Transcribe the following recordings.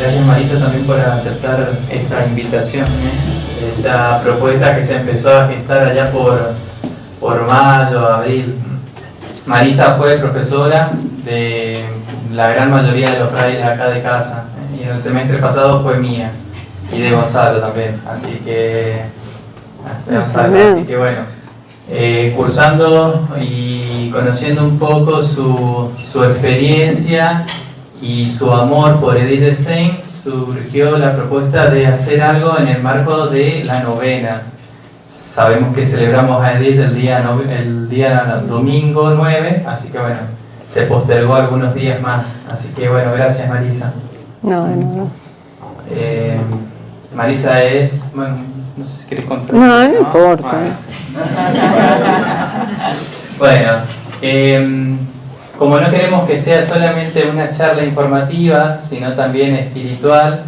Gracias Marisa también por aceptar esta invitación, esta propuesta que se empezó a gestar allá por mayo, abril. Marisa fue profesora de la gran mayoría de los frailes acá de casa, y en el semestre pasado fue mía y de Gonzalo también, así que bueno, cursando y conociendo un poco su experiencia y su amor por Edith Stein, surgió la propuesta de hacer algo en el marco de la novena. Sabemos que celebramos a Edith el día domingo 9, así que bueno, se postergó algunos días más. Así que bueno, gracias Marisa. No. Marisa es, bueno, no sé si quieres contar. No importa. Bueno, como no queremos que sea solamente una charla informativa, sino también espiritual,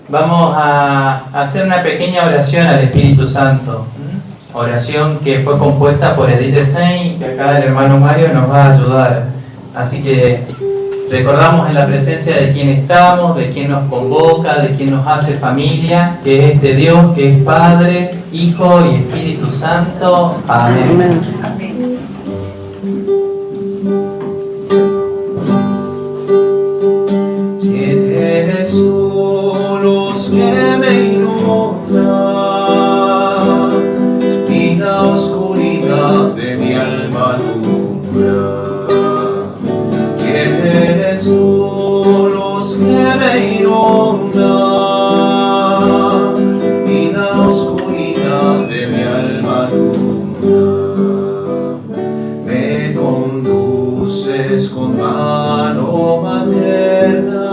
vamos a hacer una pequeña oración al Espíritu Santo. Oración que fue compuesta por Edith Stein, que acá el hermano Mario nos va a ayudar. Así que recordamos en la presencia de quien estamos, de quien nos convoca, de quien nos hace familia, que es este Dios que es Padre, Hijo y Espíritu Santo. Amén. Amén. ¿Quién eres tú, luz que me inunda y la oscuridad de mi alma alumbra? ¿Quién eres tú, luz que me inunda y la oscuridad de mi alma alumbra? Me conduces con mano materna,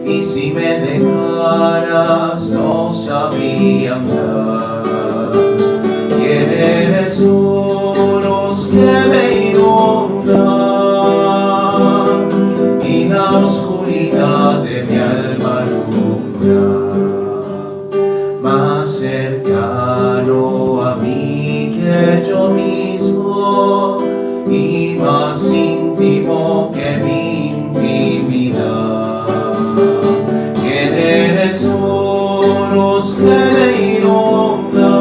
y si me dejaras no sabría andar. ¿Quién eres tú, luz que me inunda y la oscuridad de mi alma alumbra? Más cercano a mí que yo mismo y más íntimo que mi intimidad. ¿Quién eres tú, luz que me inunda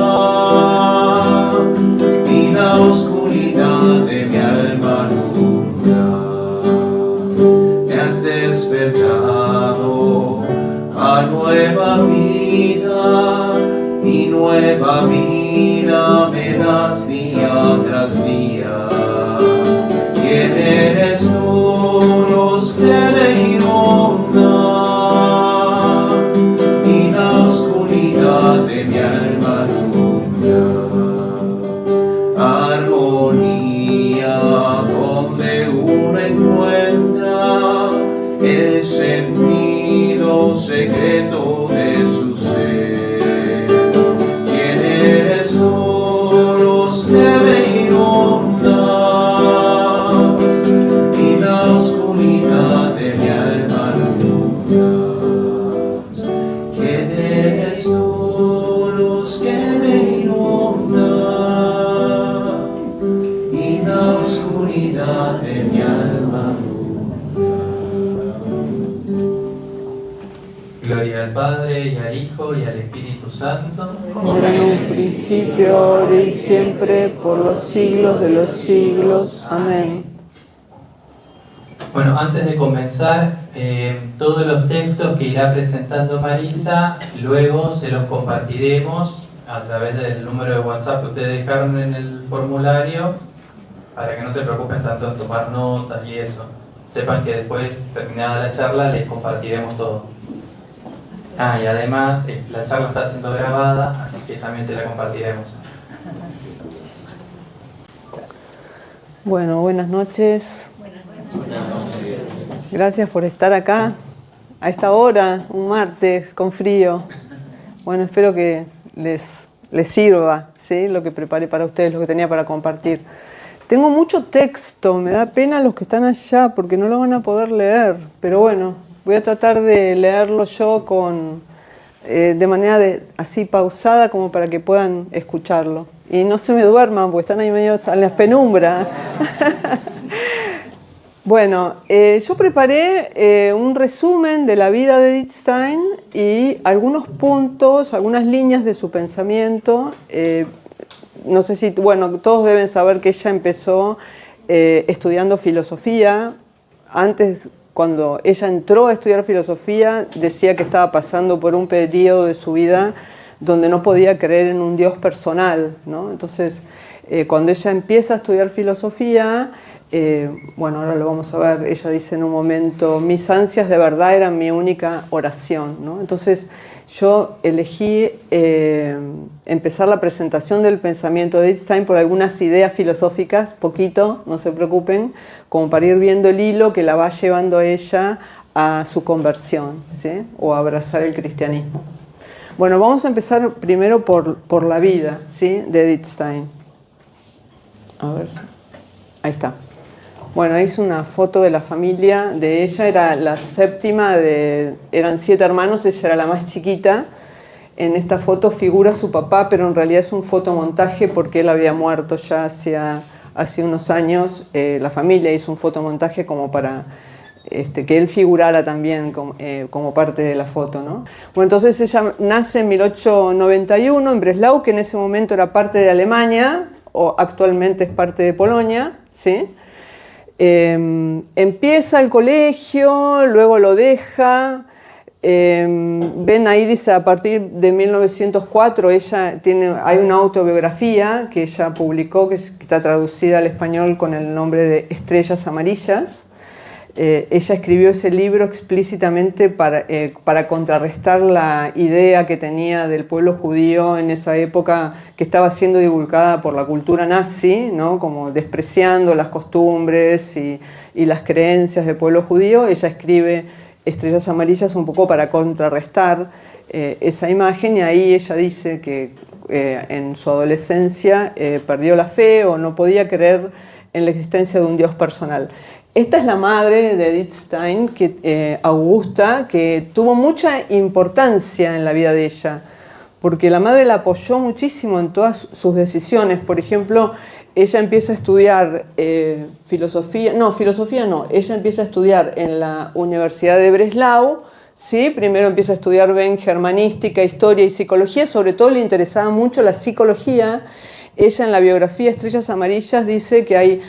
y la oscuridad de mi alma alumbra? Me has despertado a nueva vida, y nueva vida me das día tras día. ¿Quién eres tú, luz que me inunda y la oscuridad de mi alma alumbra? Armonía donde uno encuentra el sentido secreto de su ser. ¿Quién eres tú, luz que me inunda y la oscuridad de mi alma alumbras? ¿Quién eres tú, luz que me inunda y la oscuridad de mi alma alumbras? Gloria al Padre, y al Hijo, y al Espíritu Santo. Como era en un principio, ahora y siempre, por los siglos de los siglos. Amén. Bueno, antes de comenzar, todos los textos que irá presentando Marisa, luego se los compartiremos a través del número de WhatsApp que ustedes dejaron en el formulario, para que no se preocupen tanto en tomar notas y eso. Sepan que después, terminada la charla, les compartiremos todo. Y además, la charla está siendo grabada, así que también se la compartiremos. Bueno, buenas noches. Gracias por estar acá a esta hora, un martes con frío. Bueno, espero que les sirva, ¿sí?, lo que preparé para ustedes, lo que tenía para compartir. Tengo mucho texto, me da pena los que están allá porque no lo van a poder leer, pero bueno, voy a tratar de leerlo yo de manera así pausada como para que puedan escucharlo. Y no se me duerman porque están ahí medio en las penumbras. Bueno, yo preparé un resumen de la vida de Edith Stein y algunos puntos, algunas líneas de su pensamiento. No sé si, bueno, todos deben saber que ella empezó estudiando filosofía. Antes, cuando ella entró a estudiar filosofía, decía que estaba pasando por un periodo de su vida donde no podía creer en un Dios personal, ¿no? Entonces, cuando ella empieza a estudiar filosofía, bueno, ahora lo vamos a ver, ella dice en un momento, mis ansias de verdad eran mi única oración, ¿no? Entonces, yo elegí empezar la presentación del pensamiento de Edith Stein por algunas ideas filosóficas, poquito, no se preocupen, como para ir viendo el hilo que la va llevando a ella a su conversión, ¿sí? O a abrazar el cristianismo. Bueno, vamos a empezar primero por la vida, ¿sí? De Edith Stein. A ver, ahí está. Bueno, ahí es una foto de la familia de ella, era la séptima, eran 7 hermanos, ella era la más chiquita. En esta foto figura su papá, pero en realidad es un fotomontaje porque él había muerto ya hace unos años. La familia hizo un fotomontaje como para que él figurara también como parte de la foto, ¿no? Bueno, entonces ella nace en 1891 en Breslau, que en ese momento era parte de Alemania, o actualmente es parte de Polonia, ¿sí? Empieza el colegio, luego lo deja. Ven ahí, dice, a partir de 1904 hay una autobiografía que ella publicó, que está traducida al español con el nombre de Estrellas Amarillas. Ella escribió ese libro explícitamente para contrarrestar la idea que tenía del pueblo judío en esa época, que estaba siendo divulgada por la cultura nazi, ¿no? Como despreciando las costumbres y las creencias del pueblo judío. Ella escribe Estrellas Amarillas un poco para contrarrestar esa imagen, y ahí ella dice que en su adolescencia perdió la fe o no podía creer en la existencia de un Dios personal. Esta es la madre de Edith Stein, Augusta, que tuvo mucha importancia en la vida de ella, porque la madre la apoyó muchísimo en todas sus decisiones. Por ejemplo, ella empieza a estudiar ella empieza a estudiar en la Universidad de Breslau, ¿sí? Primero empieza a estudiar germanística, historia y psicología, sobre todo le interesaba mucho la psicología. Ella en la biografía Estrellas Amarillas dice que hay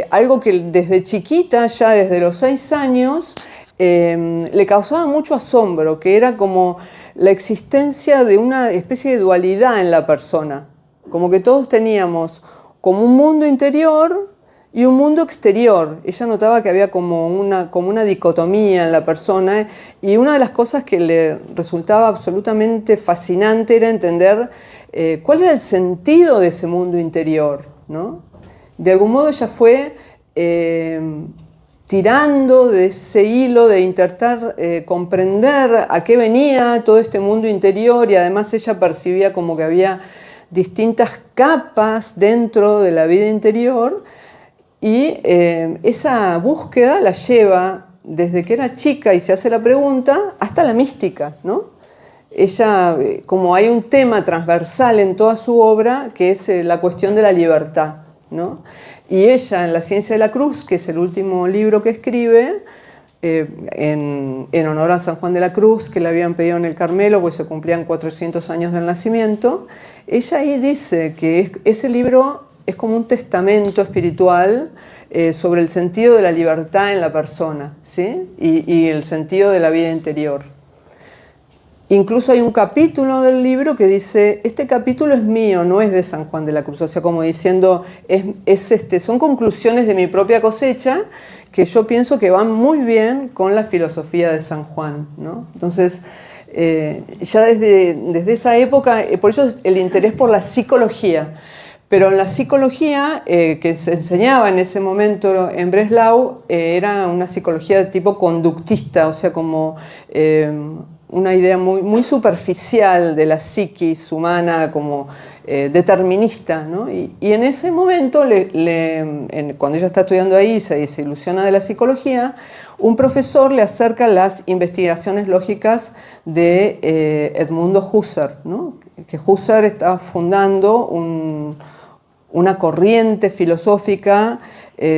algo que desde chiquita, ya desde los 6 años, le causaba mucho asombro, que era como la existencia de una especie de dualidad en la persona. Como que todos teníamos como un mundo interior y un mundo exterior. Ella notaba que había como una dicotomía en la persona, y una de las cosas que le resultaba absolutamente fascinante era entender cuál era el sentido de ese mundo interior, ¿no? De algún modo ella fue tirando de ese hilo de intentar comprender a qué venía todo este mundo interior, y además ella percibía como que había distintas capas dentro de la vida interior, y esa búsqueda la lleva desde que era chica y se hace la pregunta hasta la mística, ¿no? Ella, como hay un tema transversal en toda su obra, que es la cuestión de la libertad, ¿no? Y ella en La Ciencia de la Cruz, que es el último libro que escribe, en honor a San Juan de la Cruz, que le habían pedido en el Carmelo, pues se cumplían 400 años del nacimiento, ella ahí dice que ese libro es como un testamento espiritual sobre el sentido de la libertad en la persona, ¿sí? Y el sentido de la vida interior. Incluso hay un capítulo del libro que dice, este capítulo es mío, no es de San Juan de la Cruz. O sea, como diciendo, son conclusiones de mi propia cosecha que yo pienso que van muy bien con la filosofía de San Juan, ¿no? Entonces, ya desde esa época, por eso el interés por la psicología. Pero en la psicología que se enseñaba en ese momento en Breslau era una psicología de tipo conductista, o sea, como una idea muy superficial de la psiquis humana, como determinista, ¿no? Y en ese momento, cuando ella está estudiando ahí, se desilusiona de la psicología, un profesor le acerca las investigaciones lógicas de Edmundo Husserl, ¿no? Que Husserl estaba fundando una corriente filosófica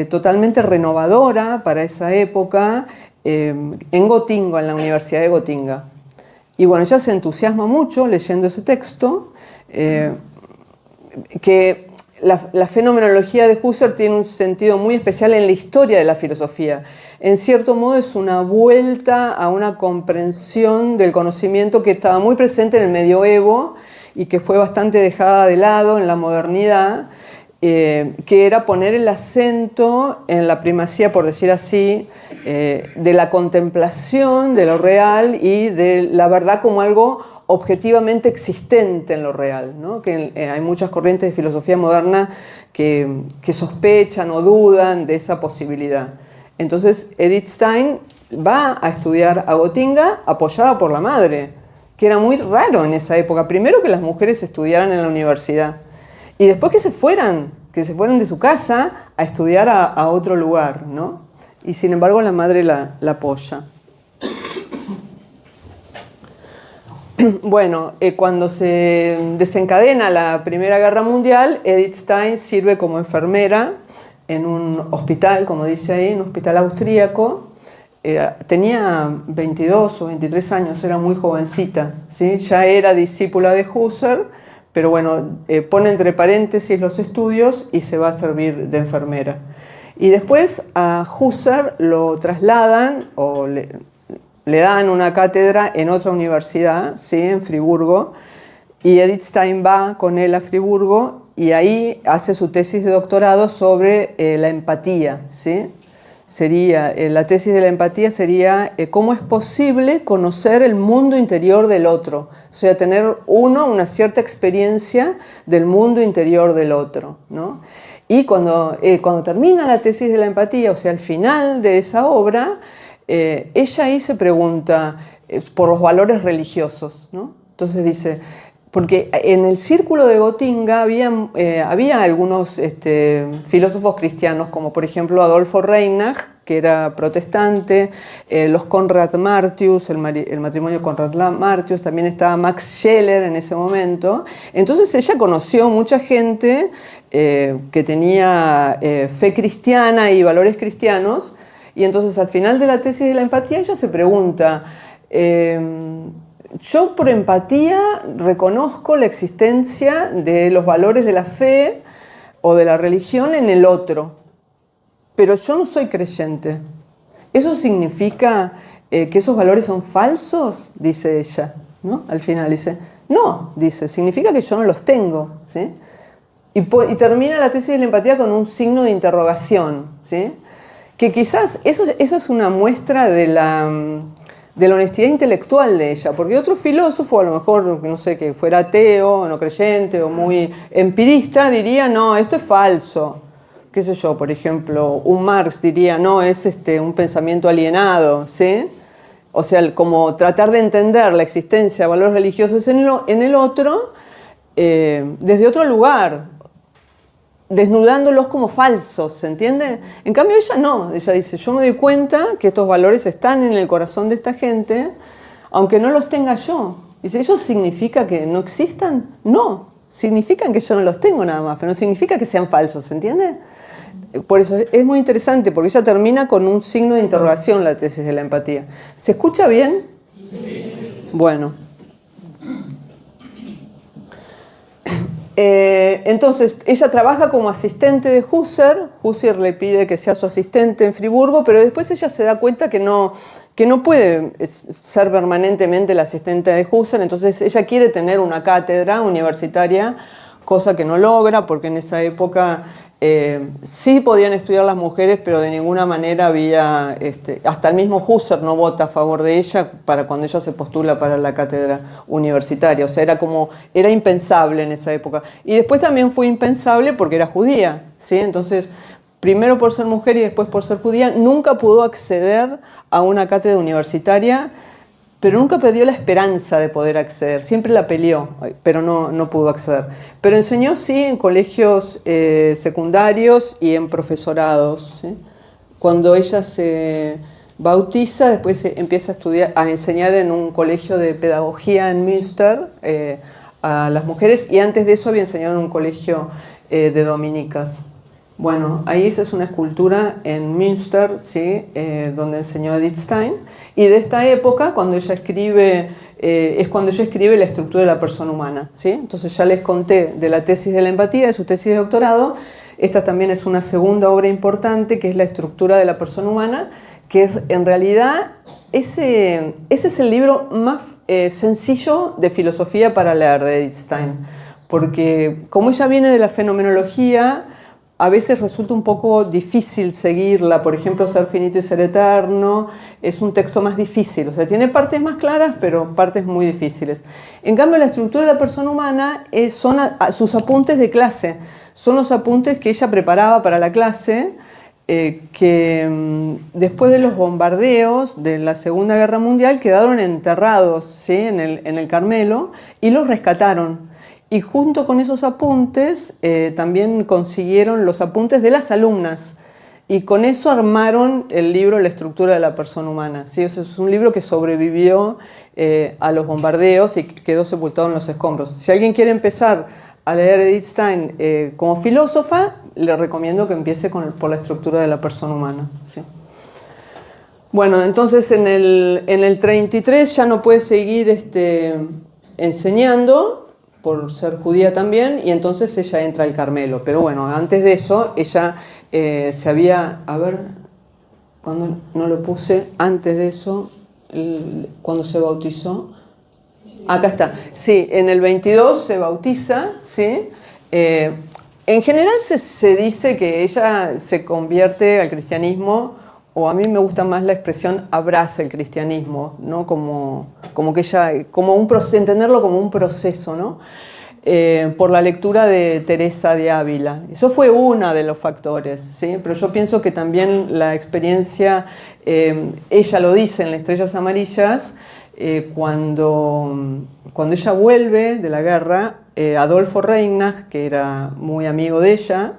totalmente renovadora para esa época en Gotinga, en la Universidad de Gotinga. Y bueno, ella se entusiasma mucho leyendo ese texto, que la fenomenología de Husserl tiene un sentido muy especial en la historia de la filosofía. En cierto modo es una vuelta a una comprensión del conocimiento que estaba muy presente en el medioevo y que fue bastante dejada de lado en la modernidad, que era poner el acento en la primacía, por decir así, de la contemplación de lo real y de la verdad como algo objetivamente existente en lo real, ¿no? Que hay muchas corrientes de filosofía moderna que sospechan o dudan de esa posibilidad. Entonces Edith Stein va a estudiar a Gotinga apoyada por la madre, que era muy raro en esa época. Primero que las mujeres estudiaran en la universidad y después que se fueran de su casa a estudiar a otro lugar, ¿no? Y sin embargo la madre la apoya. Bueno, cuando se desencadena la Primera Guerra Mundial, Edith Stein sirve como enfermera en un hospital, como dice ahí, en un hospital austríaco. Tenía 22 o 23 años, era muy jovencita, ¿sí? Ya era discípula de Husserl, pero bueno, pone entre paréntesis los estudios y se va a servir de enfermera. Y después a Husserl lo trasladan o le dan una cátedra en otra universidad, ¿sí? En Friburgo, y Edith Stein va con él a Friburgo y ahí hace su tesis de doctorado sobre la empatía, ¿sí? La tesis de la empatía sería cómo es posible conocer el mundo interior del otro, o sea, tener una cierta experiencia del mundo interior del otro, ¿no? Y cuando termina la tesis de la empatía, o sea, al final de esa obra, ella ahí se pregunta por los valores religiosos, ¿no? Entonces dice, porque en el círculo de Gotinga había algunos filósofos cristianos, como por ejemplo Adolfo Reinach, que era protestante, los Konrad Martius, el matrimonio Konrad Martius, también estaba Max Scheler en ese momento. Entonces ella conoció mucha gente que tenía fe cristiana y valores cristianos, y entonces al final de la tesis de la empatía ella se pregunta, yo por empatía reconozco la existencia de los valores de la fe o de la religión en el otro, pero yo no soy creyente. ¿Eso significa que esos valores son falsos? Dice ella, ¿no? Al final dice, no, dice, significa que yo no los tengo, ¿sí? Y termina la tesis de la empatía con un signo de interrogación, ¿sí? Que quizás eso es una muestra de la honestidad intelectual de ella, porque otro filósofo, a lo mejor, no sé, que fuera ateo, no creyente o muy empirista, diría, no, esto es falso. Qué sé yo, por ejemplo, un Marx diría, no, es un pensamiento alienado, ¿sí? O sea, como tratar de entender la existencia de valores religiosos en el otro desde otro lugar, desnudándolos como falsos, ¿se entiende? En cambio ella no, ella dice, yo me doy cuenta que estos valores están en el corazón de esta gente, aunque no los tenga yo. Dice, ¿eso significa que no existan? No, significan que yo no los tengo nada más, pero no significa que sean falsos, ¿se entiende? Por eso es muy interesante, porque ella termina con un signo de interrogación la tesis de la empatía. ¿Se escucha bien? Sí. Bueno. Entonces, ella trabaja como asistente de Husserl. Husserl le pide que sea su asistente en Friburgo, pero después ella se da cuenta que no puede ser permanentemente la asistente de Husserl, entonces ella quiere tener una cátedra universitaria, cosa que no logra, porque en esa época sí podían estudiar las mujeres, pero de ninguna manera había, hasta el mismo Husserl no vota a favor de ella para cuando ella se postula para la cátedra universitaria, o sea, era impensable en esa época. Y después también fue impensable porque era judía, ¿sí? Entonces, primero por ser mujer y después por ser judía, nunca pudo acceder a una cátedra universitaria, pero nunca perdió la esperanza de poder acceder, siempre la peleó, pero no pudo acceder. Pero enseñó sí en colegios secundarios y en profesorados, ¿sí? Cuando ella se bautiza, después empieza a enseñar en un colegio de pedagogía en Münster a las mujeres, y antes de eso había enseñado en un colegio de dominicas. Bueno, ahí esa es una escultura en Münster, ¿sí? Donde enseñó Edith Stein. Y de esta época, cuando ella escribe, es cuando ella escribe la estructura de la persona humana, ¿sí? Entonces ya les conté de la tesis de la empatía, de su tesis de doctorado. Esta también es una segunda obra importante, que es la estructura de la persona humana, que en realidad ese es el libro más sencillo de filosofía para leer de Edith Stein. Porque como ella viene de la fenomenología, a veces resulta un poco difícil seguirla. Por ejemplo, Ser finito y ser eterno es un texto más difícil. O sea, tiene partes más claras, pero partes muy difíciles. En cambio, la estructura de la persona humana son sus apuntes de clase. Son los apuntes que ella preparaba para la clase, que después de los bombardeos de la Segunda Guerra Mundial quedaron enterrados, ¿sí? en el Carmelo, y los rescataron. Y junto con esos apuntes también consiguieron los apuntes de las alumnas, y con eso armaron el libro La estructura de la persona humana, ¿sí? O sea, es un libro que sobrevivió a los bombardeos y quedó sepultado en los escombros. Si alguien quiere empezar a leer Edith Stein como filósofa, le recomiendo que empiece por la estructura de la persona humana, ¿sí? Bueno, entonces en el 33 ya no puede seguir enseñando, por ser judía también, y entonces ella entra al Carmelo. Pero bueno, antes de eso, ella se había... A ver, cuando no lo puse, antes de eso, cuando se bautizó... Acá está. Sí, en el 22 se bautiza, ¿sí? En general se dice que ella se convierte al cristianismo, o a mí me gusta más la expresión abraza el cristianismo, ¿no? Como que ella, entenderlo como un proceso, ¿no? Por la lectura de Teresa de Ávila. Eso fue uno de los factores, ¿sí? Pero yo pienso que también la experiencia, ella lo dice en Las Estrellas Amarillas, cuando ella vuelve de la guerra, Adolfo Reinach, que era muy amigo de ella,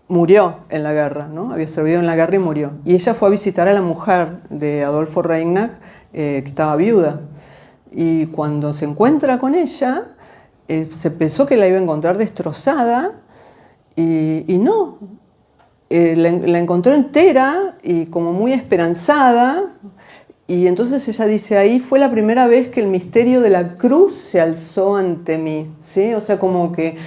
murió en la guerra, ¿no? Había servido en la guerra y murió. Y ella fue a visitar a la mujer de Adolfo Reinach, que estaba viuda. Y cuando se encuentra con ella, se pensó que la iba a encontrar destrozada, y no. La encontró entera y como muy esperanzada. Y entonces ella dice, ahí fue la primera vez que el misterio de la cruz se alzó ante mí, ¿sí? O sea, como que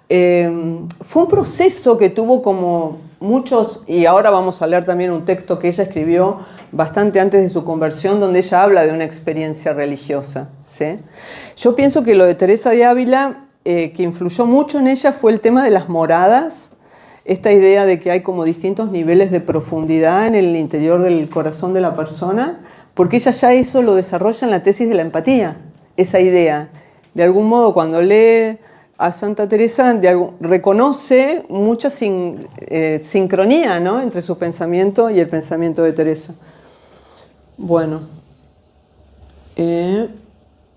fue un proceso que tuvo como muchos, y ahora vamos a leer también un texto que ella escribió bastante antes de su conversión, donde ella habla de una experiencia religiosa, ¿sí? Yo pienso que lo de Teresa de Ávila, que influyó mucho en ella, fue el tema de las moradas, esta idea de que hay como distintos niveles de profundidad en el interior del corazón de la persona, porque ella ya eso lo desarrolla en la tesis de la empatía, esa idea. De algún modo, cuando lee a Santa Teresa, reconoce mucha sincronía, ¿no? Entre su pensamiento y el pensamiento de Teresa. Bueno,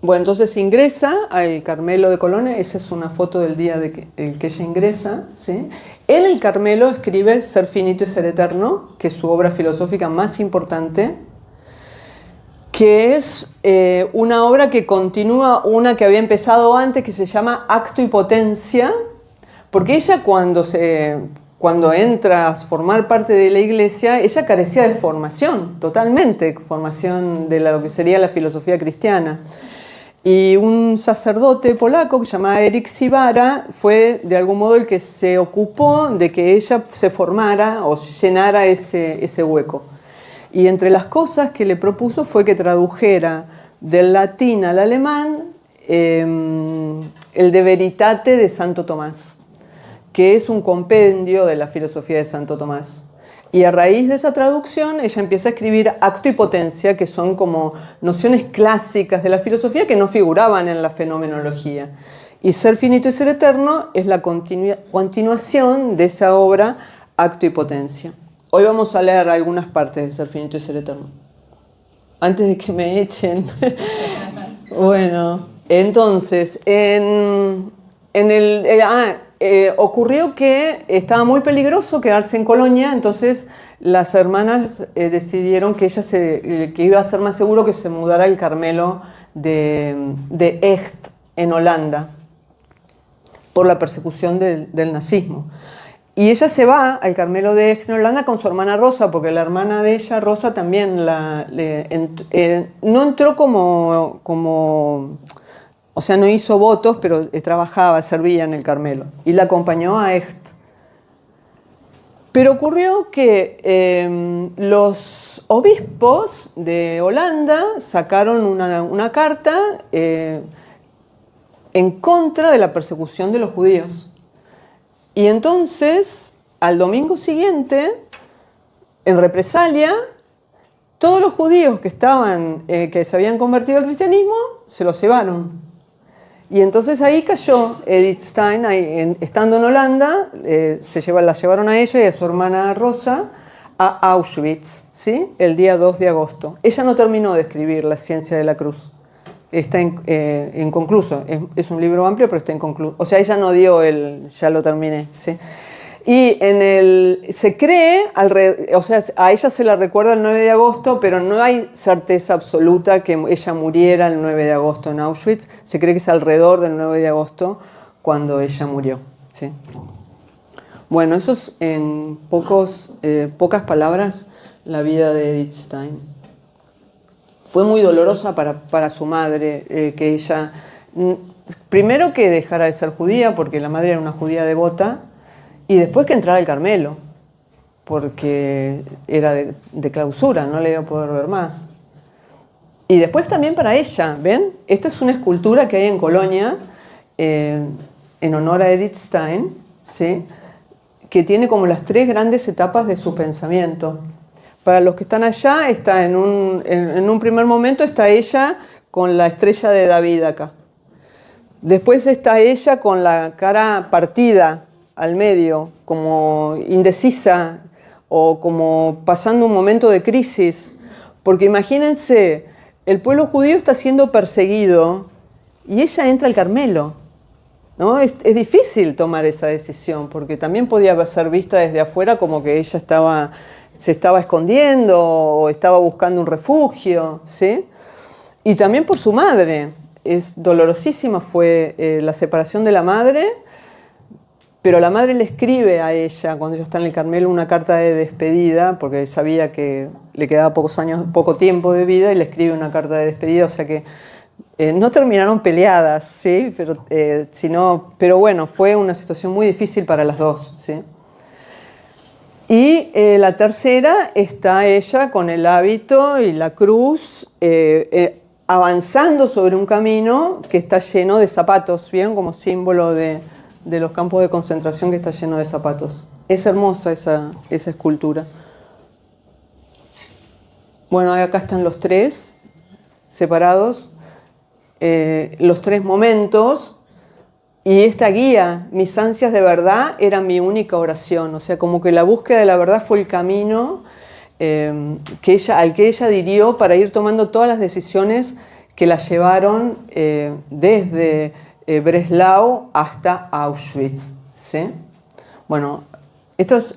entonces ingresa al Carmelo de Colonna. Esa es una foto del día en que ella ingresa, ¿sí? En el Carmelo escribe Ser finito y ser eterno, que es su obra filosófica más importante, que es una obra que continúa una que había empezado antes, que se llama Acto y Potencia, porque ella cuando entra a formar parte de la iglesia, ella carecía de formación, totalmente, formación de lo que sería la filosofía cristiana. Y un sacerdote polaco que se llamaba Erik Sivara fue de algún modo el que se ocupó de que ella se formara o llenara ese hueco. Y entre las cosas que le propuso fue que tradujera del latín al alemán el De Veritate de Santo Tomás, que es un compendio de la filosofía de Santo Tomás. Y a raíz de esa traducción ella empieza a escribir Acto y Potencia, que son como nociones clásicas de la filosofía que no figuraban en la fenomenología. Y Ser finito y ser eterno es la continuación de esa obra Acto y Potencia. Hoy vamos a leer algunas partes de Ser finito y ser eterno. Antes de que me echen. Bueno, entonces, ocurrió que estaba muy peligroso quedarse en Colonia, entonces las hermanas decidieron que iba a ser más seguro que se mudara al Carmelo de Echt, en Holanda, por la persecución del nazismo. Y ella se va al Carmelo de Exner, Holanda, con su hermana Rosa, porque la hermana de ella, Rosa, también no entró o sea, no hizo votos, pero trabajaba, servía en el Carmelo. Y la acompañó a Echt. Pero ocurrió que los obispos de Holanda sacaron una carta en contra de la persecución de los judíos. Y entonces, al domingo siguiente, en represalia, todos los judíos que se habían convertido al cristianismo, se los llevaron. Y entonces ahí cayó Edith Stein, estando en Holanda, la llevaron a ella y a su hermana Rosa a Auschwitz, ¿sí? El día 2 de agosto. Ella no terminó de escribir La ciencia de la cruz. Está inconcluso. Es un libro amplio, pero está inconcluso. O sea, ella no dio ya lo terminé, ¿sí? Y se cree, o sea, a ella se la recuerda el 9 de agosto, pero no hay certeza absoluta que ella muriera el 9 de agosto en Auschwitz. Se cree que es alrededor del 9 de agosto cuando ella murió, ¿sí? Bueno, eso es en pocas palabras la vida de Edith Stein. Fue muy dolorosa para su madre, que ella, primero que dejara de ser judía, porque la madre era una judía devota, y después que entrara al Carmelo, porque era de clausura, no le iba a poder ver más. Y después también para ella, ¿ven? Esta es una escultura que hay en Colonia, en honor a Edith Stein, ¿sí? Que tiene como las 3 grandes etapas de su pensamiento. Para los que están allá, está en un primer momento está ella con la estrella de David acá. Después está ella con la cara partida al medio, como indecisa o como pasando un momento de crisis. Porque imagínense, el pueblo judío está siendo perseguido y ella entra al Carmelo, ¿no? Es difícil tomar esa decisión, porque también podía ser vista desde afuera como que ella se estaba escondiendo o estaba buscando un refugio, ¿sí? Y también por su madre. Dolorosísima fue la separación de la madre, pero la madre le escribe a ella, cuando ella está en el Carmelo, una carta de despedida, porque sabía que le quedaba poco tiempo de vida, y le escribe una carta de despedida, o sea que no terminaron peleadas, ¿sí? Pero bueno, fue una situación muy difícil para las dos, ¿sí? Y la tercera está ella con el hábito y la cruz, avanzando sobre un camino que está lleno de zapatos, ¿bien? Como símbolo de los campos de concentración, que está lleno de zapatos. Es hermosa esa escultura. Bueno, acá están los 3 separados, los 3 momentos, y esta guía, mis ansias de verdad, era mi única oración. O sea, como que la búsqueda de la verdad fue el camino al que ella dirigió para ir tomando todas las decisiones que la llevaron desde Breslau hasta Auschwitz, ¿sí? Bueno, esto es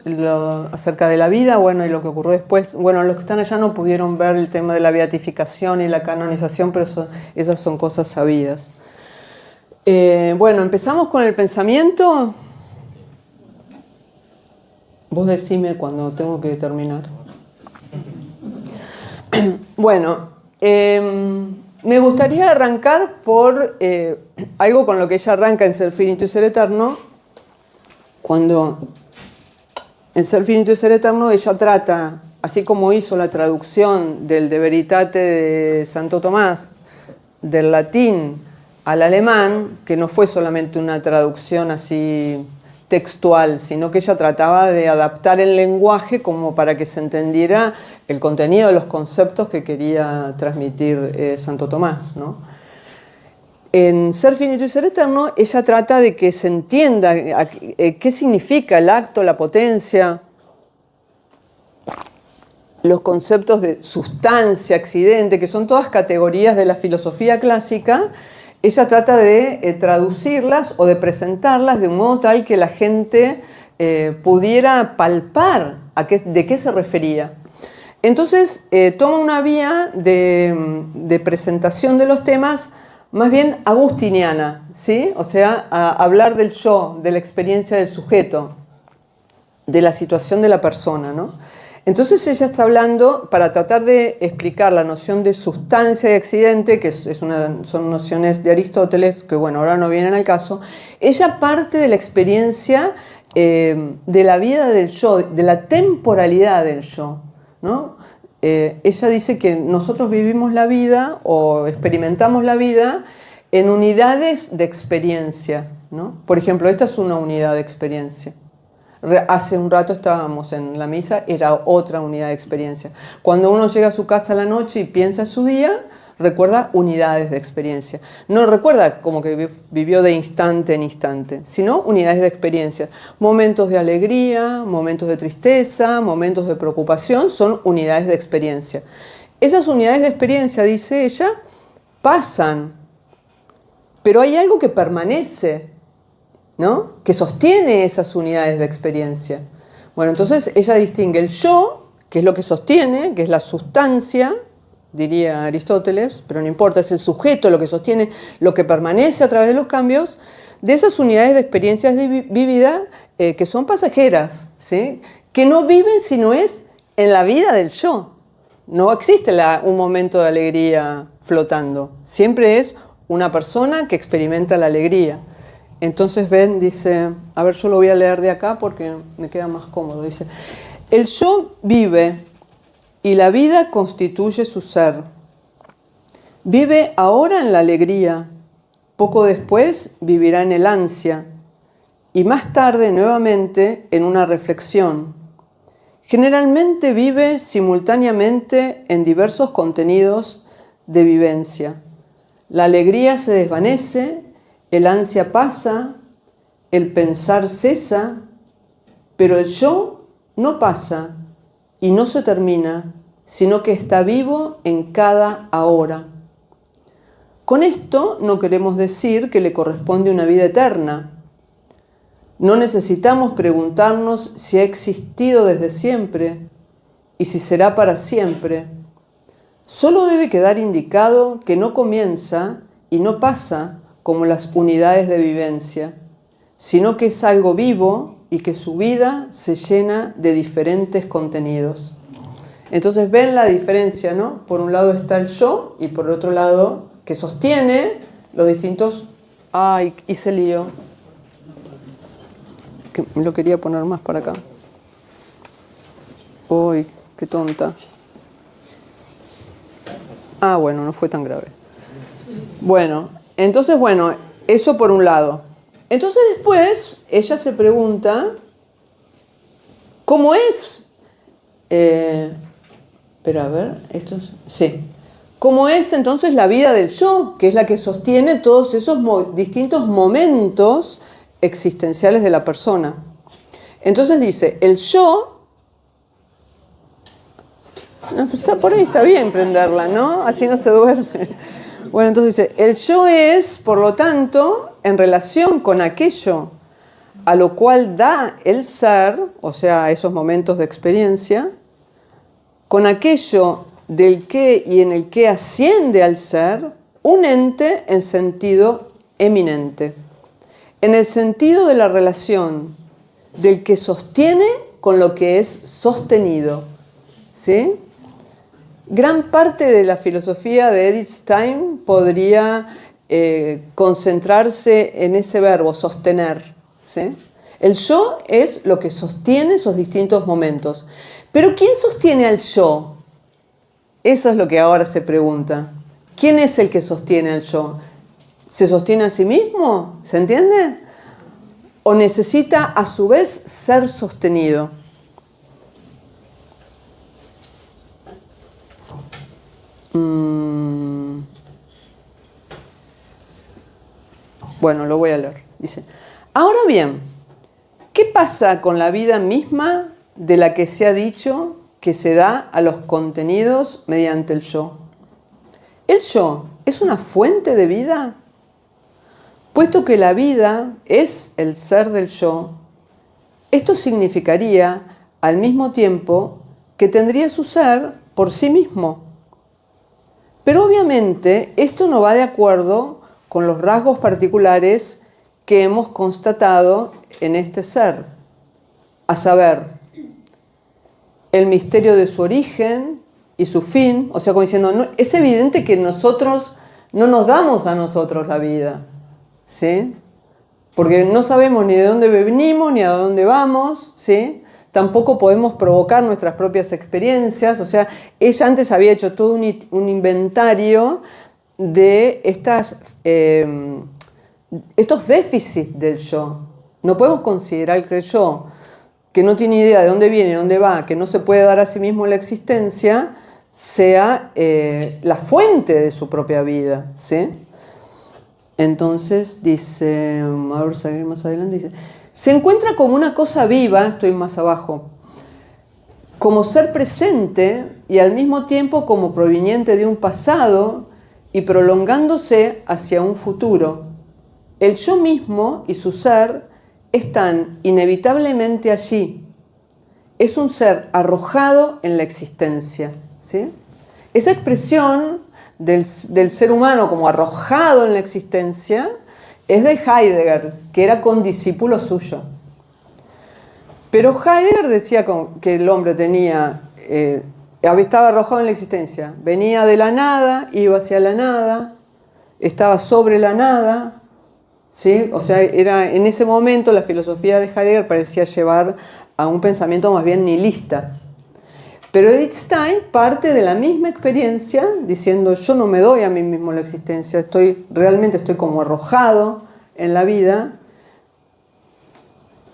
acerca de la vida, bueno, y lo que ocurrió después. Bueno, los que están allá no pudieron ver el tema de la beatificación y la canonización, pero esas son cosas sabidas. Bueno, empezamos con el pensamiento. Vos decime cuando tengo que terminar. Bueno, me gustaría arrancar por algo con lo que ella arranca en Ser Finito y Ser Eterno. Cuando en Ser Finito y Ser Eterno ella trata, así como hizo la traducción del De Veritate de Santo Tomás, del latín al alemán, que no fue solamente una traducción así textual, sino que ella trataba de adaptar el lenguaje como para que se entendiera el contenido de los conceptos que quería transmitir Santo Tomás, ¿no? En Ser Finito y Ser Eterno, ella trata de que se entienda qué significa el acto, la potencia, los conceptos de sustancia, accidente, que son todas categorías de la filosofía clásica. Ella trata de traducirlas o de presentarlas de un modo tal que la gente pudiera palpar de qué se refería. Entonces toma una vía de presentación de los temas más bien agustiniana, ¿sí? O sea, a hablar del yo, de la experiencia del sujeto. de la situación de la persona, ¿no? Entonces ella está hablando, para tratar de explicar la noción de sustancia y accidente, que son nociones de Aristóteles, que bueno, ahora no vienen al caso, ella parte de la experiencia de la vida del yo, de la temporalidad del yo, ¿no? Ella dice que nosotros vivimos la vida o experimentamos la vida en unidades de experiencia, ¿no? Por ejemplo, esta es una unidad de experiencia. Hace un rato estábamos en la misa, era otra unidad de experiencia. Cuando uno llega a su casa a la noche y piensa su día, recuerda unidades de experiencia. No recuerda como que vivió de instante en instante, sino unidades de experiencia. Momentos de alegría, momentos de tristeza, momentos de preocupación, son unidades de experiencia. Esas unidades de experiencia, dice ella, pasan, pero hay algo que permanece, ¿no? Que sostiene esas unidades de experiencia. Bueno, entonces ella distingue el yo, que es lo que sostiene, que es la sustancia, diría Aristóteles, pero no importa, es el sujeto lo que sostiene, lo que permanece a través de los cambios, de esas unidades de experiencias de vida que son pasajeras, ¿sí? Que no viven sino es en la vida del yo. No existe un momento de alegría flotando, siempre es una persona que experimenta la alegría. Entonces Ben dice, a ver, yo lo voy a leer de acá porque me queda más cómodo. Dice, el yo vive y la vida constituye su ser. Vive ahora en la alegría, poco después vivirá en el ansia y más tarde nuevamente en una reflexión. Generalmente vive simultáneamente en diversos contenidos de vivencia. La alegría se desvanece, el ansia pasa, el pensar cesa, pero el yo no pasa y no se termina, sino que está vivo en cada ahora. Con esto no queremos decir que le corresponde una vida eterna. No necesitamos preguntarnos si ha existido desde siempre y si será para siempre. Solo debe quedar indicado que no comienza y no pasa como las unidades de vivencia, sino que es algo vivo y que su vida se llena de diferentes contenidos. Entonces ven la diferencia, ¿no? Por un lado está el yo y por otro lado que sostiene los distintos... ¡Ay, hice lío! Que lo quería poner más para acá. ¡Uy, qué tonta! Ah, bueno, no fue tan grave. Bueno, entonces, bueno, eso por un lado. Entonces después ella se pregunta, ¿cómo es? Pero a ver, esto es... Sí. ¿Cómo es entonces la vida del yo? Que es la que sostiene todos esos distintos momentos existenciales de la persona. Entonces dice, el yo... Está por ahí, está bien prenderla, ¿no? Así no se duerme. Bueno, entonces dice, el yo es, por lo tanto, en relación con aquello a lo cual da el ser, o sea, esos momentos de experiencia, con aquello del que y en el que asciende al ser, un ente en sentido eminente, en el sentido de la relación del que sostiene con lo que es sostenido, ¿sí? Gran parte de la filosofía de Edith Stein podría concentrarse en ese verbo, sostener, ¿sí? El yo es lo que sostiene esos distintos momentos. Pero ¿quién sostiene al yo? Eso es lo que ahora se pregunta. ¿Quién es el que sostiene al yo? ¿Se sostiene a sí mismo? ¿Se entiende? ¿O necesita a su vez ser sostenido? Bueno, lo voy a leer. Dice, ahora bien, ¿qué pasa con la vida misma de la que se ha dicho que se da a los contenidos mediante el yo? ¿El yo es una fuente de vida? Puesto que la vida es el ser del yo, esto significaría al mismo tiempo que tendría su ser por sí mismo. Pero obviamente esto no va de acuerdo con los rasgos particulares que hemos constatado en este ser. a saber, el misterio de su origen y su fin, o sea, como diciendo, no, es evidente que nosotros no nos damos a nosotros la vida, ¿sí? Porque no sabemos ni de dónde venimos ni a dónde vamos, ¿sí? Tampoco podemos provocar nuestras propias experiencias, o sea, ella antes había hecho todo un inventario de estos déficits del yo. No podemos considerar que el yo, que no tiene idea de dónde viene, dónde va, que no se puede dar a sí mismo la existencia, sea la fuente de su propia vida, ¿sí? Entonces dice, a ver, seguir más adelante, dice, se encuentra como una cosa viva, estoy más abajo, como ser presente y al mismo tiempo como proveniente de un pasado y prolongándose hacia un futuro. El yo mismo y su ser están inevitablemente allí. Es un ser arrojado en la existencia, ¿sí? Esa expresión del ser humano como arrojado en la existencia es de Heidegger, que era condiscípulo suyo. Pero Heidegger decía que el hombre estaba arrojado en la existencia. Venía de la nada, iba hacia la nada, estaba sobre la nada, ¿sí? O sea, en ese momento la filosofía de Heidegger parecía llevar a un pensamiento más bien nihilista. Pero Edith Stein parte de la misma experiencia diciendo, yo no me doy a mí mismo la existencia, realmente estoy como arrojado en la vida,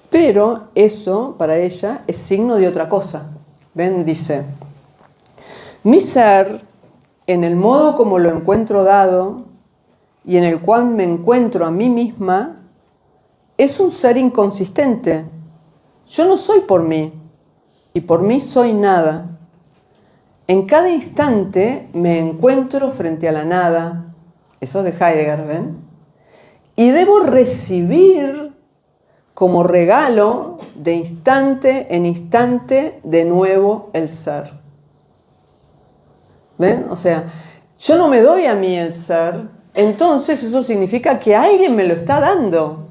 pero eso para ella es signo de otra cosa. ¿Ven? Dice, mi ser, en el modo como lo encuentro dado y en el cual me encuentro a mí misma, es un ser inconsistente. Yo no soy por mí, y por mí soy nada. En cada instante me encuentro frente a la nada, eso es de Heidegger, ¿ven? Y debo recibir como regalo de instante en instante de nuevo el ser. ¿Ven? O sea, yo no me doy a mí el ser, entonces eso significa que alguien me lo está dando.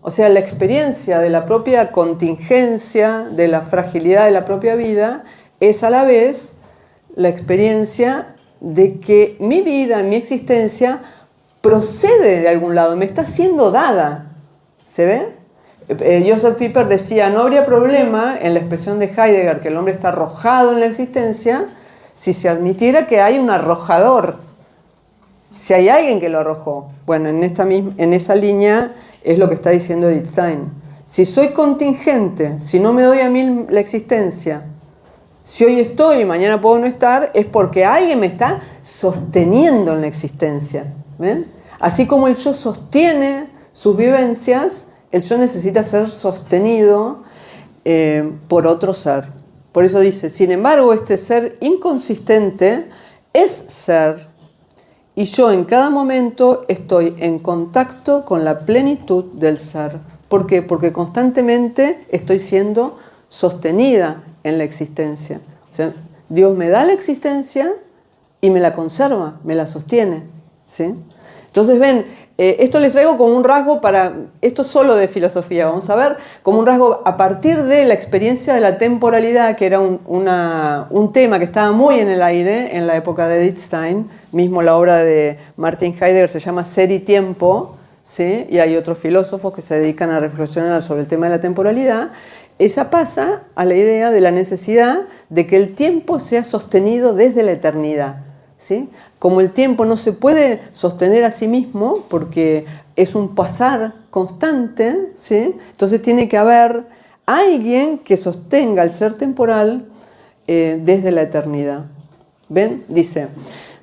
O sea, la experiencia de la propia contingencia, de la fragilidad de la propia vida, es a la vez la experiencia de que mi vida, mi existencia, procede de algún lado, me está siendo dada. ¿Se ve? Joseph Pieper decía, no habría problema en la expresión de Heidegger que el hombre está arrojado en la existencia si se admitiera que hay un arrojador, si hay alguien que lo arrojó. Bueno, en esa línea es lo que está diciendo Edith Stein. Si soy contingente, si no me doy a mí la existencia, si hoy estoy y mañana puedo no estar, es porque alguien me está sosteniendo en la existencia. ¿Ven? Así como el yo sostiene sus vivencias, el yo necesita ser sostenido por otro ser. Por eso dice, sin embargo, este ser inconsistente es ser, y yo en cada momento estoy en contacto con la plenitud del ser. ¿Por qué? Porque constantemente estoy siendo sostenida en la existencia. O sea, Dios me da la existencia y me la conserva, me la sostiene, ¿sí? Entonces ven, esto les traigo como un rasgo esto solo de filosofía, vamos a ver, como un rasgo a partir de la experiencia de la temporalidad, que era un tema que estaba muy en el aire en la época de Edith Stein, mismo la obra de Martin Heidegger se llama Ser y Tiempo, ¿sí? Y hay otros filósofos que se dedican a reflexionar sobre el tema de la temporalidad. Esa pasa a la idea de la necesidad de que el tiempo sea sostenido desde la eternidad, ¿sí? Como el tiempo no se puede sostener a sí mismo porque es un pasar constante, ¿sí? Entonces tiene que haber alguien que sostenga el ser temporal desde la eternidad. ¿Ven? Dice,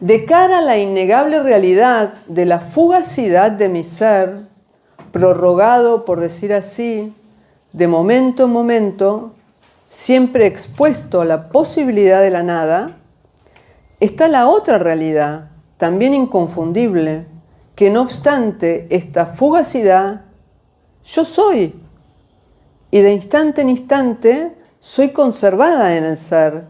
de cara a la innegable realidad de la fugacidad de mi ser, prorrogado, por decir así, de momento en momento, siempre expuesto a la posibilidad de la nada, está la otra realidad, también inconfundible, que no obstante esta fugacidad, yo soy, y de instante en instante soy conservada en el ser,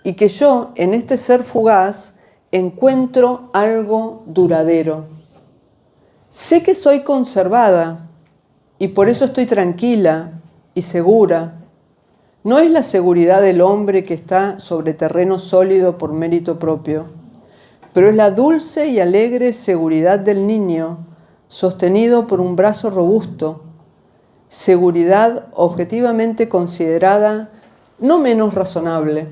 y que yo, en este ser fugaz, encuentro algo duradero. Sé que soy conservada, y por eso estoy tranquila y segura, no es la seguridad del hombre que está sobre terreno sólido por mérito propio, pero es la dulce y alegre seguridad del niño, sostenido por un brazo robusto, seguridad objetivamente considerada no menos razonable.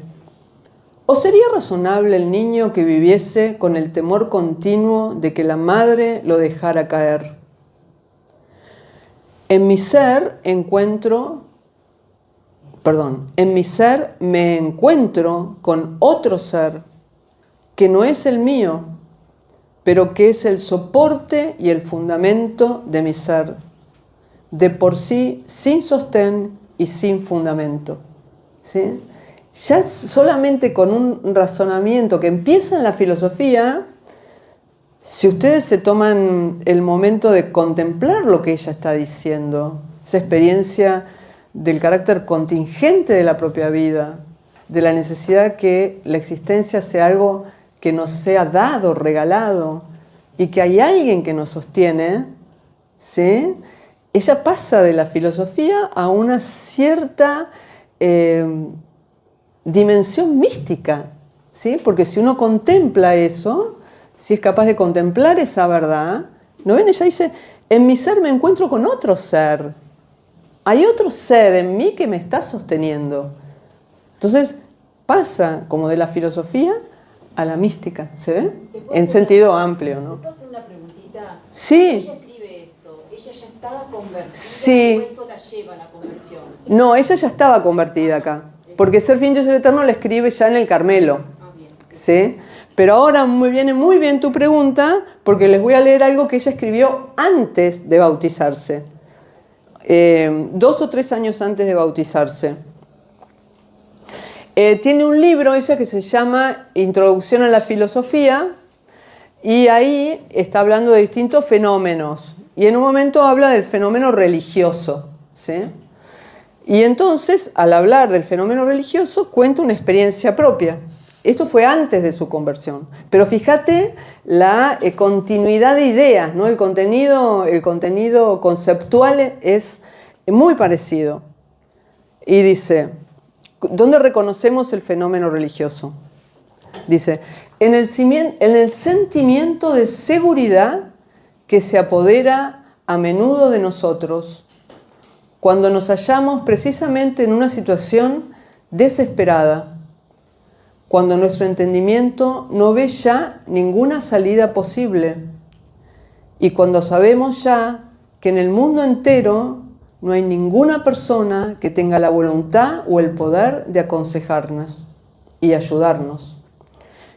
¿O sería razonable el niño que viviese con el temor continuo de que la madre lo dejara caer? En mi ser me encuentro con otro ser que no es el mío, pero que es el soporte y el fundamento de mi ser, de por sí sin sostén y sin fundamento. ¿Sí? Ya solamente con un razonamiento que empieza en la filosofía, si ustedes se toman el momento de contemplar lo que ella está diciendo, esa experiencia del carácter contingente de la propia vida, de la necesidad que la existencia sea algo que nos sea dado, regalado, y que hay alguien que nos sostiene, ¿sí? Ella pasa de la filosofía a una cierta dimensión mística, ¿sí? Porque si uno contempla eso, si es capaz de contemplar esa verdad, ¿no ven? Ella dice, en mi ser me encuentro con otro ser. Hay otro ser en mí que me está sosteniendo. Entonces pasa como de la filosofía a la mística, ¿se ve? En sentido amplio, ¿no? ¿Te puedo hacer una preguntita? Sí. Ella escribe esto, ¿ella ya estaba convertida Sí. o esto la lleva a la conversión? No, ella ya estaba convertida acá. Porque Ser fin yo ser eterno la escribe ya en el Carmelo. ¿Sí? Pero ahora viene muy bien tu pregunta, porque les voy a leer algo que ella escribió antes de bautizarse. 2 o 3 años antes de bautizarse. Tiene un libro ella que se llama Introducción a la Filosofía, y ahí está hablando de distintos fenómenos. Y en un momento habla del fenómeno religioso, ¿sí? Y entonces, al hablar del fenómeno religioso, cuenta una experiencia propia. Esto fue antes de su conversión. Pero fíjate la continuidad de ideas, ¿no? El contenido conceptual es muy parecido. Y dice, ¿dónde reconocemos el fenómeno religioso? Dice, en el sentimiento de seguridad que se apodera a menudo de nosotros cuando nos hallamos precisamente en una situación desesperada, cuando nuestro entendimiento no ve ya ninguna salida posible y cuando sabemos ya que en el mundo entero no hay ninguna persona que tenga la voluntad o el poder de aconsejarnos y ayudarnos.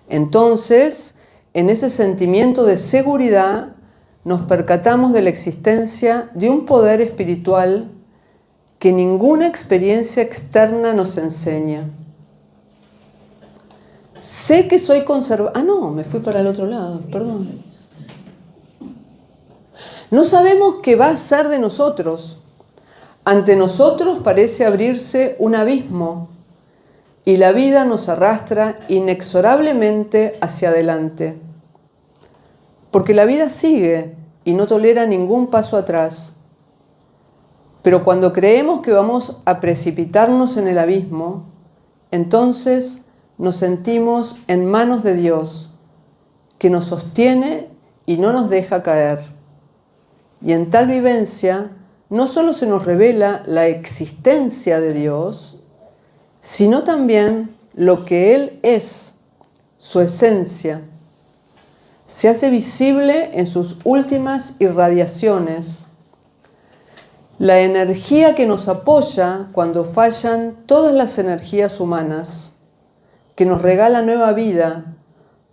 Entonces, en ese sentimiento de seguridad, nos percatamos de la existencia de un poder espiritual que ninguna experiencia externa nos enseña. Sé que soy conservador. No, me fui para el otro lado, perdón. No sabemos qué va a ser de nosotros. Ante nosotros parece abrirse un abismo y la vida nos arrastra inexorablemente hacia adelante. Porque la vida sigue y no tolera ningún paso atrás. Pero cuando creemos que vamos a precipitarnos en el abismo, entonces nos sentimos en manos de Dios, que nos sostiene y no nos deja caer. Y en tal vivencia no solo se nos revela la existencia de Dios, sino también lo que Él es, su esencia. Se hace visible en sus últimas irradiaciones. La energía que nos apoya cuando fallan todas las energías humanas, que nos regala nueva vida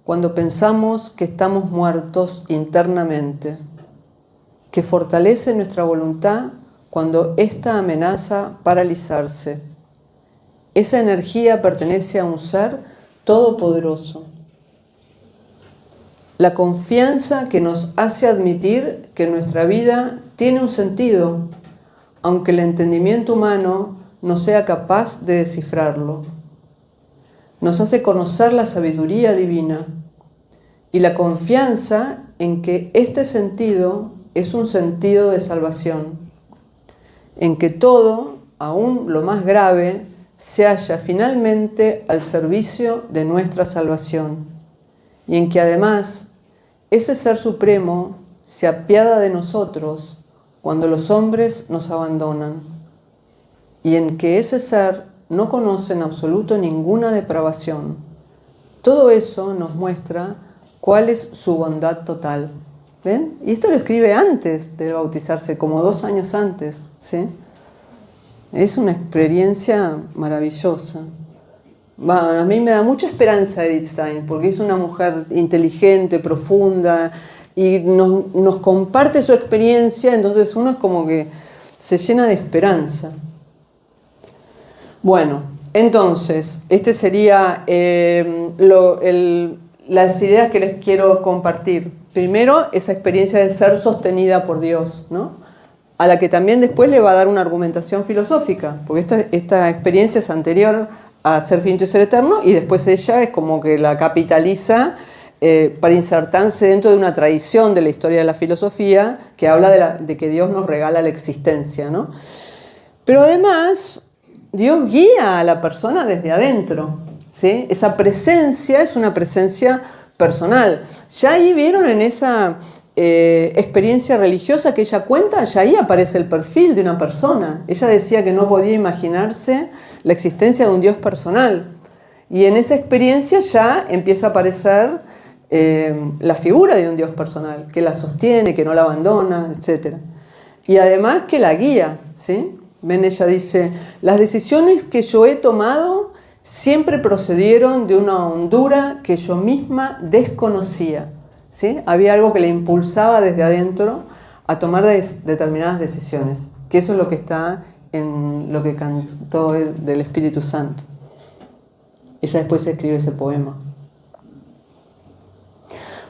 cuando pensamos que estamos muertos internamente, que fortalece nuestra voluntad cuando ésta amenaza paralizarse. Esa energía pertenece a un ser todopoderoso. La confianza que nos hace admitir que nuestra vida tiene un sentido, aunque el entendimiento humano no sea capaz de descifrarlo. Nos hace conocer la sabiduría divina y la confianza en que este sentido es un sentido de salvación, en que todo, aún lo más grave, se halla finalmente al servicio de nuestra salvación, y en que además ese Ser Supremo se apiada de nosotros cuando los hombres nos abandonan, y en que ese Ser no conoce en absoluto ninguna depravación. Todo eso nos muestra cuál es su bondad total. ¿Ven? Y esto lo escribe antes de bautizarse, como 2 años antes, ¿sí? Es una experiencia maravillosa. A mí me da mucha esperanza Edith Stein, porque es una mujer inteligente, profunda, y nos comparte su experiencia, entonces uno es como que se llena de esperanza. Bueno, entonces, este sería las ideas que les quiero compartir. Primero, esa experiencia de ser sostenida por Dios, ¿no? A la que también después le va a dar una argumentación filosófica, porque esta experiencia es anterior a Ser finito y Ser eterno, y después ella es como que la capitaliza para insertarse dentro de una tradición de la historia de la filosofía que habla de que Dios nos regala la existencia, ¿no? Pero además, Dios guía a la persona desde adentro, ¿sí? Esa presencia es una presencia personal. Ya ahí vieron en esa experiencia religiosa que ella cuenta, ya ahí aparece el perfil de una persona. Ella decía que no podía imaginarse la existencia de un Dios personal. Y en esa experiencia ya empieza a aparecer la figura de un Dios personal, que la sostiene, que no la abandona, etc. Y además que la guía, ¿sí? Ven, ella dice, las decisiones que yo he tomado siempre procedieron de una hondura que yo misma desconocía, ¿sí? Había algo que le impulsaba desde adentro a tomar determinadas decisiones, que eso es lo que está en lo que cantó del Espíritu Santo. Ella después escribe ese poema.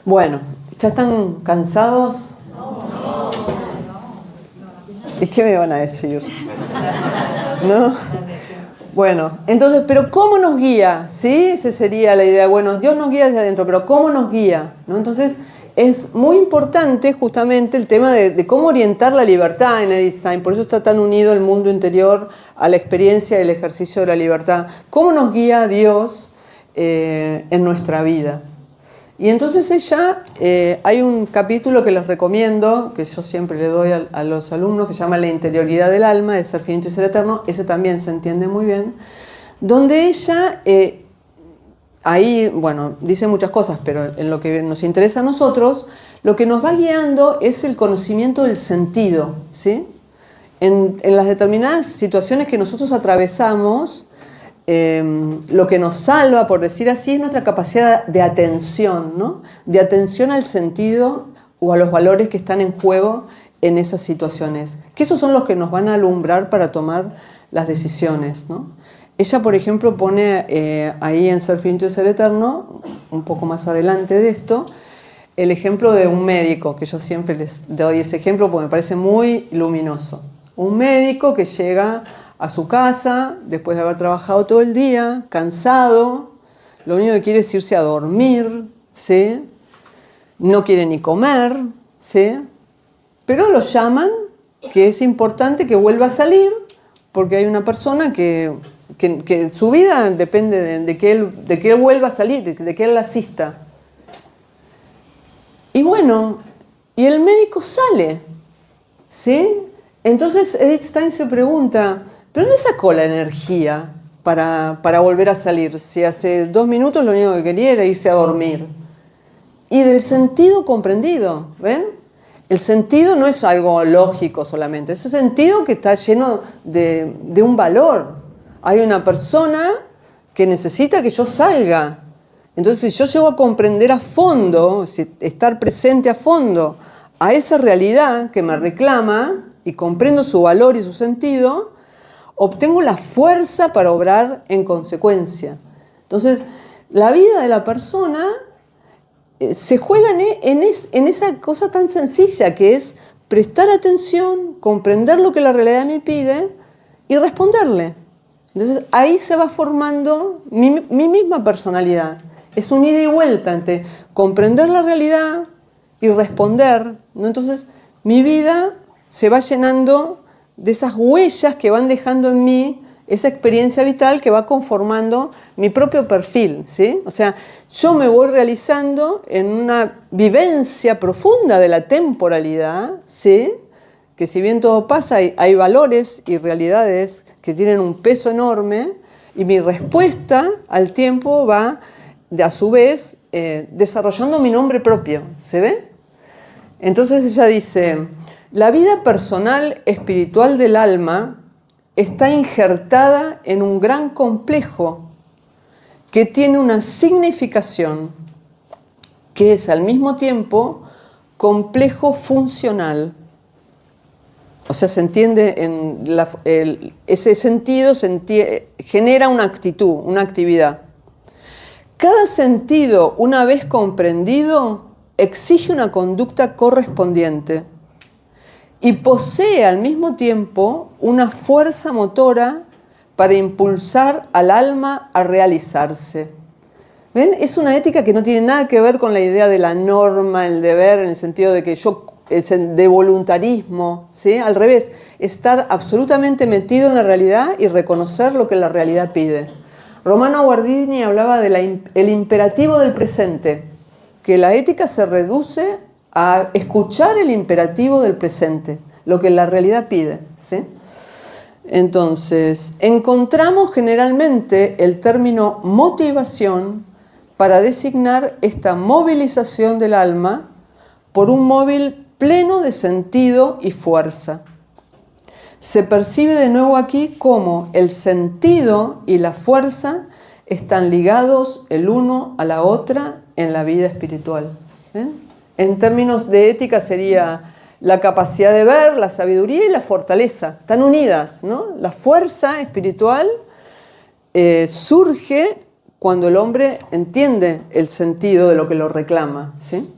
Bueno, ¿ya están cansados? ¿Y qué me van a decir? ¿No? Bueno, entonces, ¿pero cómo nos guía? ¿Sí? Esa sería la idea. Bueno, Dios nos guía desde adentro, pero ¿cómo nos guía? ¿No? Entonces, es muy importante justamente el tema de cómo orientar la libertad en Edith Stein. Por eso está tan unido el mundo interior a la experiencia del ejercicio de la libertad. ¿Cómo nos guía Dios en nuestra vida? Y entonces ella, hay un capítulo que les recomiendo, que yo siempre le doy a los alumnos, que se llama La interioridad del alma, de Ser finito y Ser eterno. Ese también se entiende muy bien. Donde ella, ahí, bueno, dice muchas cosas, pero en lo que nos interesa a nosotros, lo que nos va guiando es el conocimiento del sentido, ¿sí? En las determinadas situaciones que nosotros atravesamos, lo que nos salva, por decir así, es nuestra capacidad de atención, ¿no? De atención al sentido o a los valores que están en juego en esas situaciones. Que esos son los que nos van a alumbrar para tomar las decisiones, ¿no? Ella, por ejemplo, pone ahí en Ser finito y Ser eterno, un poco más adelante de esto, el ejemplo de un médico, que yo siempre les doy ese ejemplo porque me parece muy luminoso. Un médico que llega a su casa, después de haber trabajado todo el día, cansado, lo único que quiere es irse a dormir, ¿sí? No quiere ni comer, ¿sí? Pero lo llaman, que es importante que vuelva a salir, porque hay una persona que su vida depende de que él vuelva a salir, de que él la asista. Y bueno, y el médico sale, ¿sí? Entonces Edith Stein se pregunta, ¿pero dónde sacó la energía para volver a salir? Si hace 2 minutos lo único que quería era irse a dormir. Y del sentido comprendido, ¿ven? El sentido no es algo lógico solamente, ese sentido que está lleno de un valor. Hay una persona que necesita que yo salga. Entonces, si yo llego a comprender a fondo, estar presente a fondo a esa realidad que me reclama y comprendo su valor y su sentido, obtengo la fuerza para obrar en consecuencia. Entonces, la vida de la persona se juega en esa cosa tan sencilla que es prestar atención, comprender lo que la realidad me pide y responderle. Entonces, ahí se va formando mi misma personalidad. Es un ida y vuelta entre comprender la realidad y responder, ¿no? Entonces, mi vida se va llenando de esas huellas que van dejando en mí esa experiencia vital que va conformando mi propio perfil, ¿sí? O sea, yo me voy realizando en una vivencia profunda de la temporalidad, ¿sí? Que si bien todo pasa, hay valores y realidades que tienen un peso enorme, y mi respuesta al tiempo va, a su vez, desarrollando mi nombre propio, ¿se ve? Entonces ella dice, la vida personal espiritual del alma está injertada en un gran complejo que tiene una significación que es al mismo tiempo complejo funcional. O sea, se entiende en ese sentido, genera una actitud, una actividad. Cada sentido, una vez comprendido, exige una conducta correspondiente y posee al mismo tiempo una fuerza motora para impulsar al alma a realizarse. ¿Ven? Es una ética que no tiene nada que ver con la idea de la norma, el deber, en el sentido de que de voluntarismo, ¿sí? Al revés, estar absolutamente metido en la realidad y reconocer lo que la realidad pide. Romano Guardini hablaba del imperativo del presente, que la ética se reduce a escuchar el imperativo del presente, lo que la realidad pide, ¿sí? Entonces, encontramos generalmente el término motivación para designar esta movilización del alma por un móvil pleno de sentido y fuerza. Se percibe de nuevo aquí cómo el sentido y la fuerza están ligados el uno a la otra en la vida espiritual. ¿Ven? En términos de ética sería la capacidad de ver, la sabiduría y la fortaleza. Están unidas, ¿no? La fuerza espiritual surge cuando el hombre entiende el sentido de lo que lo reclama, ¿sí?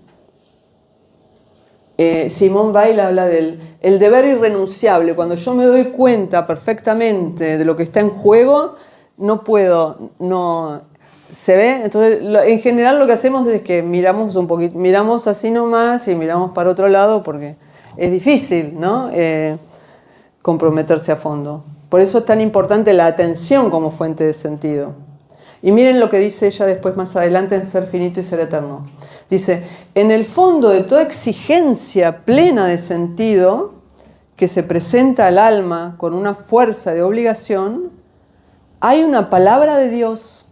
Simone Weil habla del deber irrenunciable. Cuando yo me doy cuenta perfectamente de lo que está en juego, no puedo, no... ¿Se ve? Entonces, en general lo que hacemos es que miramos un poquito, miramos así nomás y miramos para otro lado porque es difícil, ¿no? Comprometerse a fondo. Por eso es tan importante la atención como fuente de sentido. Y miren lo que dice ella después más adelante en Ser Finito y Ser Eterno. Dice, en el fondo de toda exigencia plena de sentido que se presenta al alma con una fuerza de obligación, hay una palabra de Dios.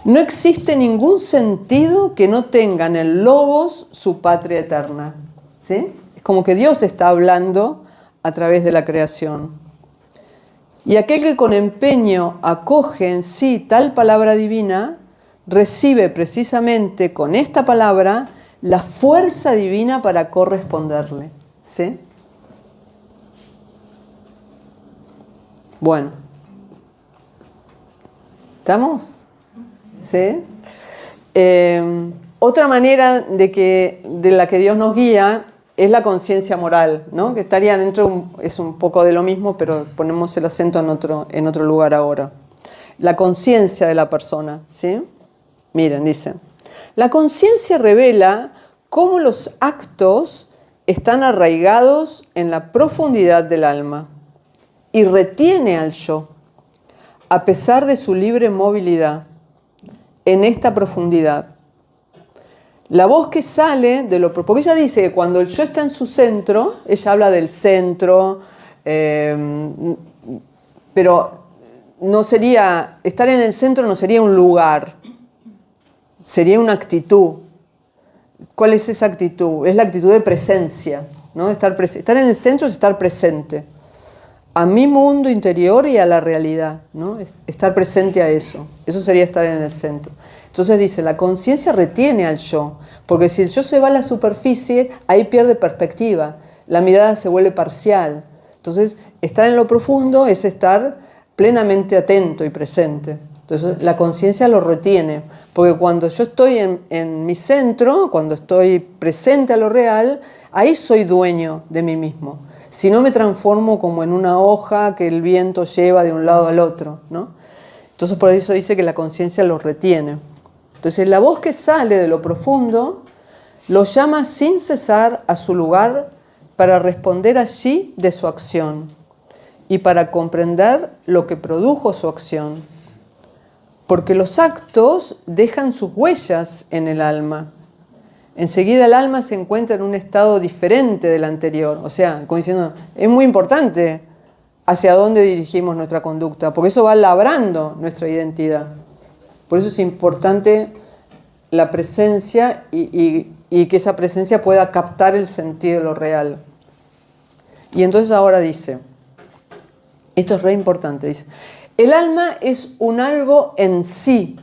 No existe ningún sentido que no tenga en el Logos su patria eterna. ¿Sí? Es como que Dios está hablando a través de la creación. Y aquel que con empeño acoge en sí tal palabra divina, recibe precisamente con esta palabra la fuerza divina para corresponderle. ¿Sí? Bueno. ¿Estamos? ¿Sí? Otra manera de la que Dios nos guía es la conciencia moral, ¿no? Que estaría dentro, es un poco de lo mismo, pero ponemos el acento en otro lugar ahora. La conciencia de la persona, ¿sí? Miren, dice, la conciencia revela cómo los actos están arraigados en la profundidad del alma y retiene al yo, a pesar de su libre movilidad, en esta profundidad. La voz que sale de lo... Porque ella dice que cuando el yo está en su centro, ella habla del centro, pero no sería... Estar en el centro no sería un lugar, sería una actitud. ¿Cuál es esa actitud? Es la actitud de presencia, ¿no? Estar en el centro es estar presente a mi mundo interior y a la realidad, ¿no? Estar presente a eso. Eso sería estar en el centro. Entonces dice, la conciencia retiene al yo, porque si el yo se va a la superficie, ahí pierde perspectiva, la mirada se vuelve parcial. Entonces, estar en lo profundo es estar plenamente atento y presente. Entonces, la conciencia lo retiene, porque cuando yo estoy en mi centro, cuando estoy presente a lo real, ahí soy dueño de mí mismo. Si no me transformo como en una hoja que el viento lleva de un lado al otro, ¿no? Entonces por eso dice que la conciencia lo retiene. Entonces la voz que sale de lo profundo lo llama sin cesar a su lugar para responder allí de su acción. y para comprender lo que produjo su acción. Porque los actos dejan sus huellas en el alma. Enseguida el alma se encuentra en un estado diferente del anterior. O sea, como diciendo, es muy importante hacia dónde dirigimos nuestra conducta, porque eso va labrando nuestra identidad. Por eso es importante la presencia y que esa presencia pueda captar el sentido de lo real. Y entonces ahora dice, esto es re importante, dice, el alma es un algo en sí,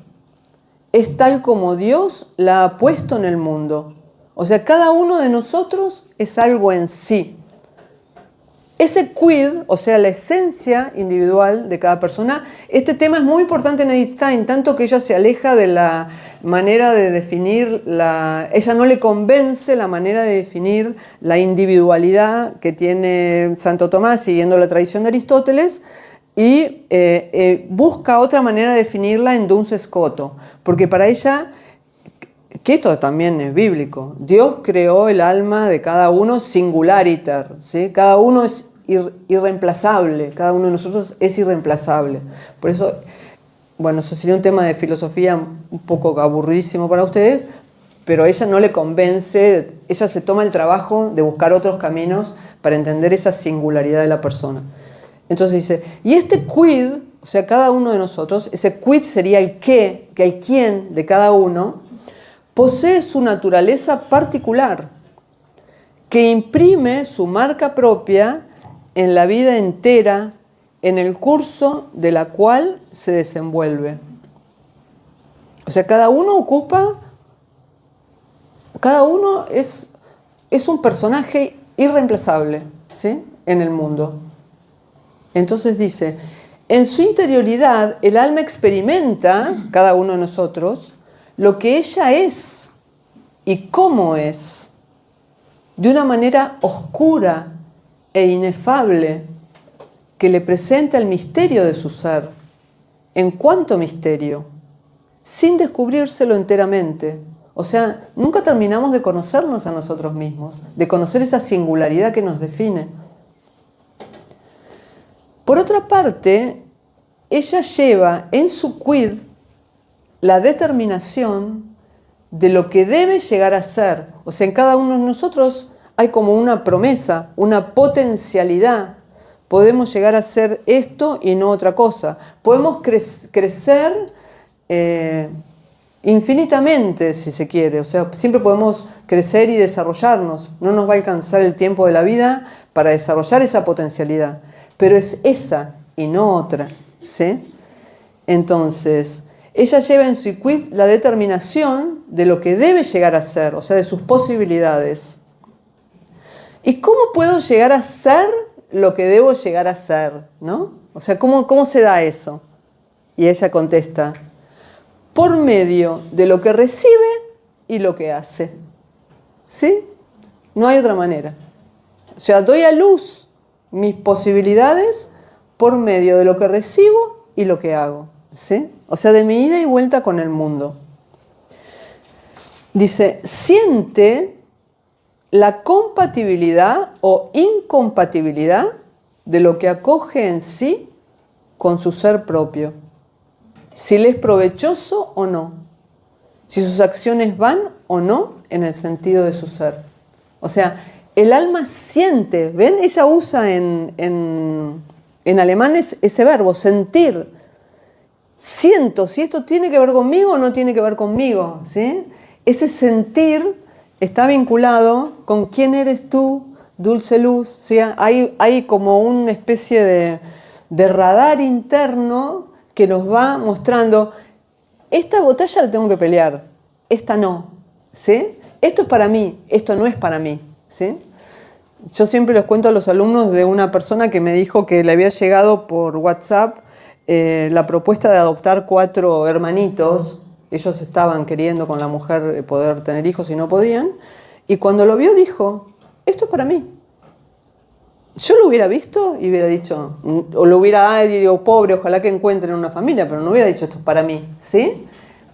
es tal como Dios la ha puesto en el mundo. O sea, cada uno de nosotros es algo en sí. Ese quid, o sea, la esencia individual de cada persona, este tema es muy importante en Einstein, tanto que ella se aleja de la manera de definir, ella no le convence la manera de definir la individualidad que tiene Santo Tomás, siguiendo la tradición de Aristóteles, y busca otra manera de definirla en Duns Scoto, porque para ella, que esto también es bíblico, Dios creó el alma de cada uno singulariter, ¿sí? Cada uno es irreemplazable, cada uno de nosotros es irreemplazable. Por eso, bueno, eso sería un tema de filosofía un poco aburridísimo para ustedes, pero a ella no le convence, ella se toma el trabajo de buscar otros caminos para entender esa singularidad de la persona. Entonces dice, y este quid, o sea, cada uno de nosotros, ese quid sería el qué, que el quién de cada uno, posee su naturaleza particular, que imprime su marca propia en la vida entera, en el curso de la cual se desenvuelve. O sea, cada uno es un personaje irreemplazable, ¿sí? En el mundo. Entonces dice, en su interioridad el alma experimenta, cada uno de nosotros, lo que ella es y cómo es, de una manera oscura e inefable que le presenta el misterio de su ser, en cuanto misterio, sin descubrírselo enteramente. O sea, nunca terminamos de conocernos a nosotros mismos, de conocer esa singularidad que nos define. Por otra parte, ella lleva en su quid la determinación de lo que debe llegar a ser. O sea, en cada uno de nosotros hay como una promesa, una potencialidad. Podemos llegar a ser esto y no otra cosa. Podemos crecer infinitamente, si se quiere. O sea, siempre podemos crecer y desarrollarnos. No nos va a alcanzar el tiempo de la vida para desarrollar esa potencialidad. Pero es esa y no otra, ¿sí? Entonces, ella lleva en su quid la determinación de lo que debe llegar a ser, o sea, de sus posibilidades. ¿Y cómo puedo llegar a ser lo que debo llegar a ser? ¿No? O sea, ¿cómo se da eso? Y ella contesta, por medio de lo que recibe y lo que hace. ¿Sí? No hay otra manera. O sea, doy a luz mis posibilidades por medio de lo que recibo y lo que hago. ¿Sí? O sea, de mi ida y vuelta con el mundo. Dice, siente la compatibilidad o incompatibilidad de lo que acoge en sí con su ser propio. Si le es provechoso o no. Si sus acciones van o no en el sentido de su ser. O sea, el alma siente, ¿ven? Ella usa en alemán ese verbo, sentir. Siento si esto tiene que ver conmigo o no tiene que ver conmigo, ¿sí? Ese sentir está vinculado con quién eres tú, dulce luz, ¿sí? Hay como una especie de radar interno que nos va mostrando, esta batalla la tengo que pelear, esta no, ¿sí? Esto es para mí, esto no es para mí, ¿sí? Yo siempre les cuento a los alumnos de una persona que me dijo que le había llegado por WhatsApp la propuesta de adoptar 4 hermanitos. Ellos estaban queriendo con la mujer poder tener hijos y no podían. Y cuando lo vio dijo, esto es para mí. Yo lo hubiera visto y hubiera dicho, o lo hubiera, digo, pobre, ojalá que encuentren una familia, pero no hubiera dicho esto es para mí, ¿sí?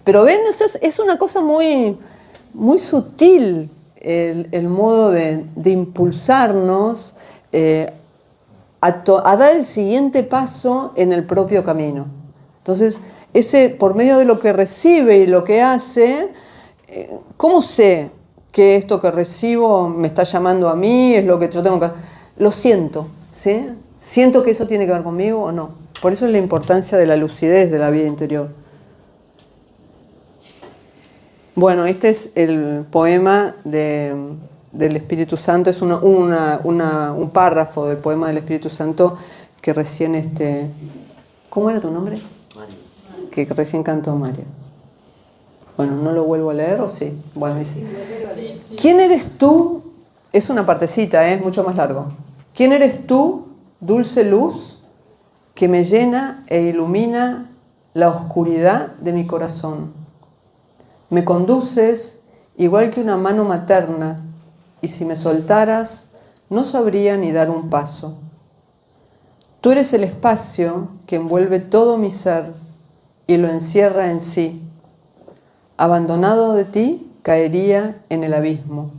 Pero ven, es una cosa muy, muy sutil el modo de impulsarnos a dar el siguiente paso en el propio camino. Entonces, por medio de lo que recibe y lo que hace, ¿cómo sé que esto que recibo me está llamando a mí, es lo que yo tengo que hacer? Lo siento, ¿sí? ¿Siento que eso tiene que ver conmigo o no? Por eso es la importancia de la lucidez de la vida interior. Bueno, este es el poema del Espíritu Santo, es un párrafo del poema del Espíritu Santo que recién ¿cómo era tu nombre? Mario. Que recién cantó Mario. Bueno, ¿no lo vuelvo a leer o sí? Bueno, dice, ¿quién eres tú? Es una partecita, es mucho más largo. ¿Quién eres tú, dulce luz, que me llena e ilumina la oscuridad de mi corazón? Me conduces igual que una mano materna, y si me soltaras, no sabría ni dar un paso. Tú eres el espacio que envuelve todo mi ser y lo encierra en sí. Abandonado de ti, caería en el abismo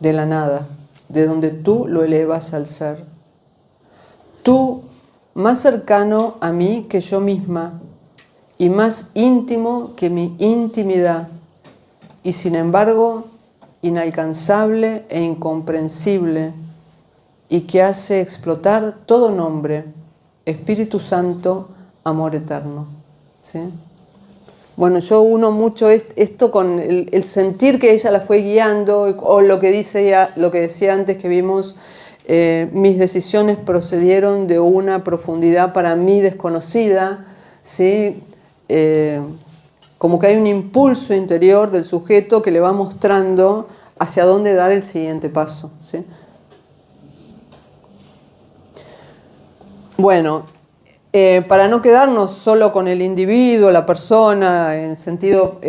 de la nada, de donde tú lo elevas al ser. Tú, más cercano a mí que yo misma, y más íntimo que mi intimidad, y sin embargo inalcanzable e incomprensible, y que hace explotar todo nombre, Espíritu Santo, amor eterno. ¿Sí? Bueno, yo uno mucho esto con el sentir que ella la fue guiando, o lo que decía antes que vimos, mis decisiones procedieron de una profundidad para mí desconocida, ¿sí? Como que hay un impulso interior del sujeto que le va mostrando hacia dónde dar el siguiente paso, ¿sí? Bueno, para no quedarnos solo con el individuo, la persona, en sentido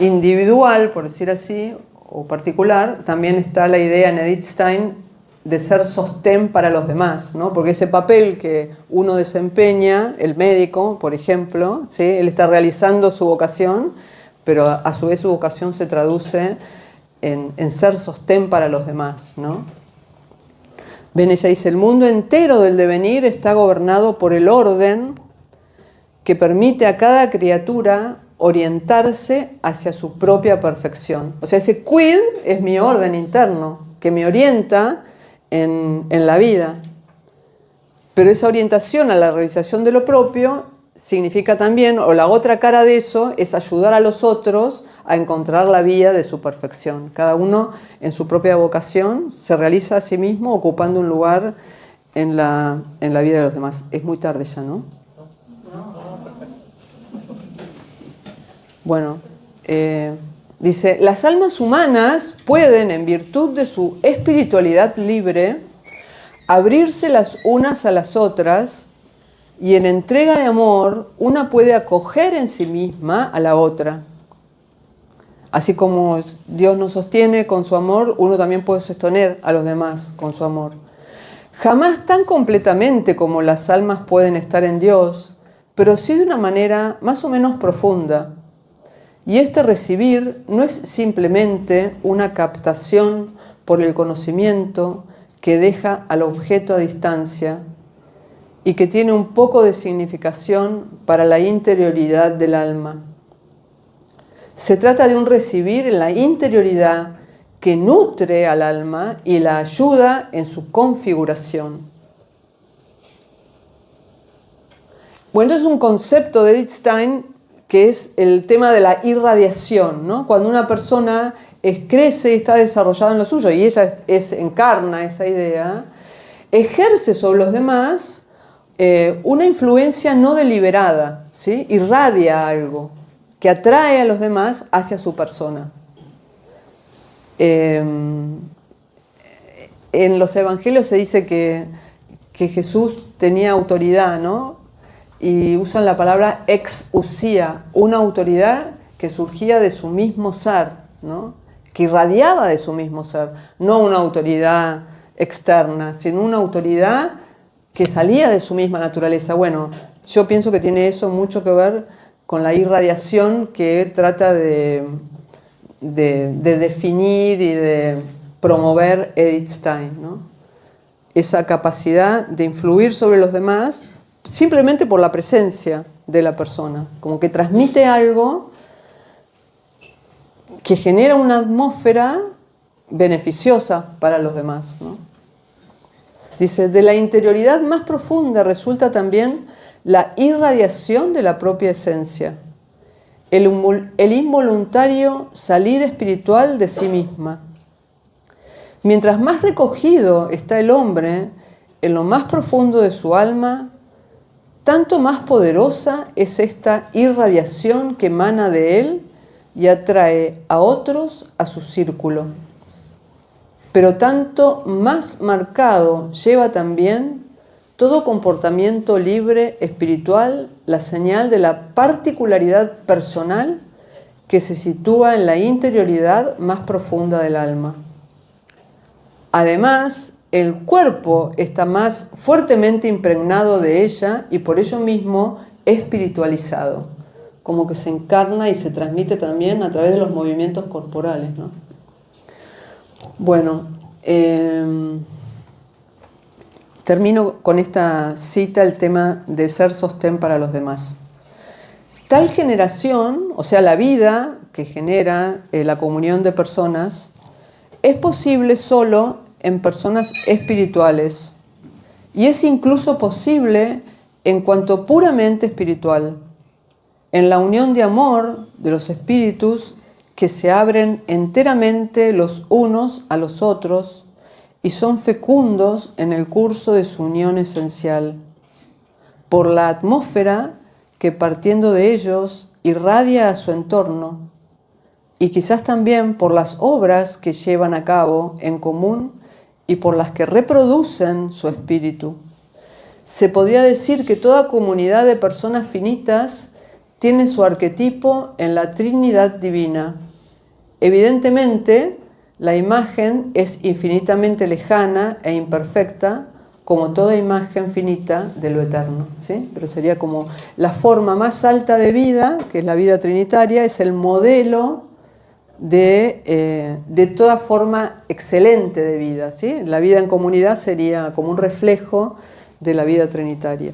individual, por decir así, o particular, también está la idea en Edith Stein de ser sostén para los demás, ¿no? Porque ese papel que uno desempeña, el médico, por ejemplo, ¿sí? Él está realizando su vocación, pero a su vez su vocación se traduce en ser sostén para los demás, ¿no? Ven, ella dice, el mundo entero del devenir está gobernado por el orden que permite a cada criatura orientarse hacia su propia perfección. O sea, ese quid es mi orden interno, que me orienta en la vida. Pero esa orientación a la realización de lo propio significa también, o la otra cara de eso, es ayudar a los otros a encontrar la vía de su perfección. Cada uno en su propia vocación se realiza a sí mismo ocupando un lugar en la vida de los demás. Es muy tarde ya, ¿no? Bueno, dice, las almas humanas pueden, en virtud de su espiritualidad libre, abrirse las unas a las otras, y en entrega de amor, una puede acoger en sí misma a la otra. Así como Dios nos sostiene con su amor, uno también puede sostener a los demás con su amor. Jamás tan completamente como las almas pueden estar en Dios, pero sí de una manera más o menos profunda. Y este recibir no es simplemente una captación por el conocimiento que deja al objeto a distancia y que tiene un poco de significación para la interioridad del alma. Se trata de un recibir en la interioridad que nutre al alma y la ayuda en su configuración. Bueno, esto es un concepto de Edith Stein que es el tema de la irradiación, ¿no? Cuando una persona crece y está desarrollada en lo suyo, y ella encarna esa idea, ejerce sobre los demás una influencia no deliberada, ¿sí? Irradia algo que atrae a los demás hacia su persona. En los evangelios se dice que Jesús tenía autoridad, ¿no? Y usan la palabra exousia, una autoridad que surgía de su mismo ser, ¿no? Que irradiaba de su mismo ser, no una autoridad externa, sino una autoridad que salía de su misma naturaleza. Bueno, yo pienso que tiene eso mucho que ver con la irradiación que trata de definir y de promover Edith Stein, ¿no? esa capacidad de influir sobre los demás simplemente por la presencia de la persona, como que transmite algo que genera una atmósfera beneficiosa para los demás, ¿no? Dice, de la interioridad más profunda resulta también la irradiación de la propia esencia, el involuntario salir espiritual de sí misma. Mientras más recogido está el hombre en lo más profundo de su alma, tanto más poderosa es esta irradiación que emana de él y atrae a otros a su círculo. Pero tanto más marcado lleva también todo comportamiento libre espiritual la señal de la particularidad personal que se sitúa en la interioridad más profunda del alma. Además, el cuerpo está más fuertemente impregnado de ella y por ello mismo espiritualizado, como que se encarna y se transmite también a través de los movimientos corporales, ¿no? Bueno, termino con esta cita, el tema de ser sostén para los demás. Tal generación, o sea, la vida que genera la comunión de personas, es posible solo en personas espirituales y es incluso posible en cuanto puramente espiritual, en la unión de amor de los espíritus que se abren enteramente los unos a los otros y son fecundos en el curso de su unión esencial, por la atmósfera que partiendo de ellos irradia a su entorno y quizás también por las obras que llevan a cabo en común y por las que reproducen su espíritu. Se podría decir que toda comunidad de personas finitas tiene su arquetipo en la Trinidad Divina. Evidentemente, la imagen es infinitamente lejana e imperfecta, como toda imagen finita de lo eterno, ¿sí? Pero sería como la forma más alta de vida, que es la vida trinitaria, es el modelo de toda forma excelente de vida, ¿sí? La vida en comunidad sería como un reflejo de la vida trinitaria.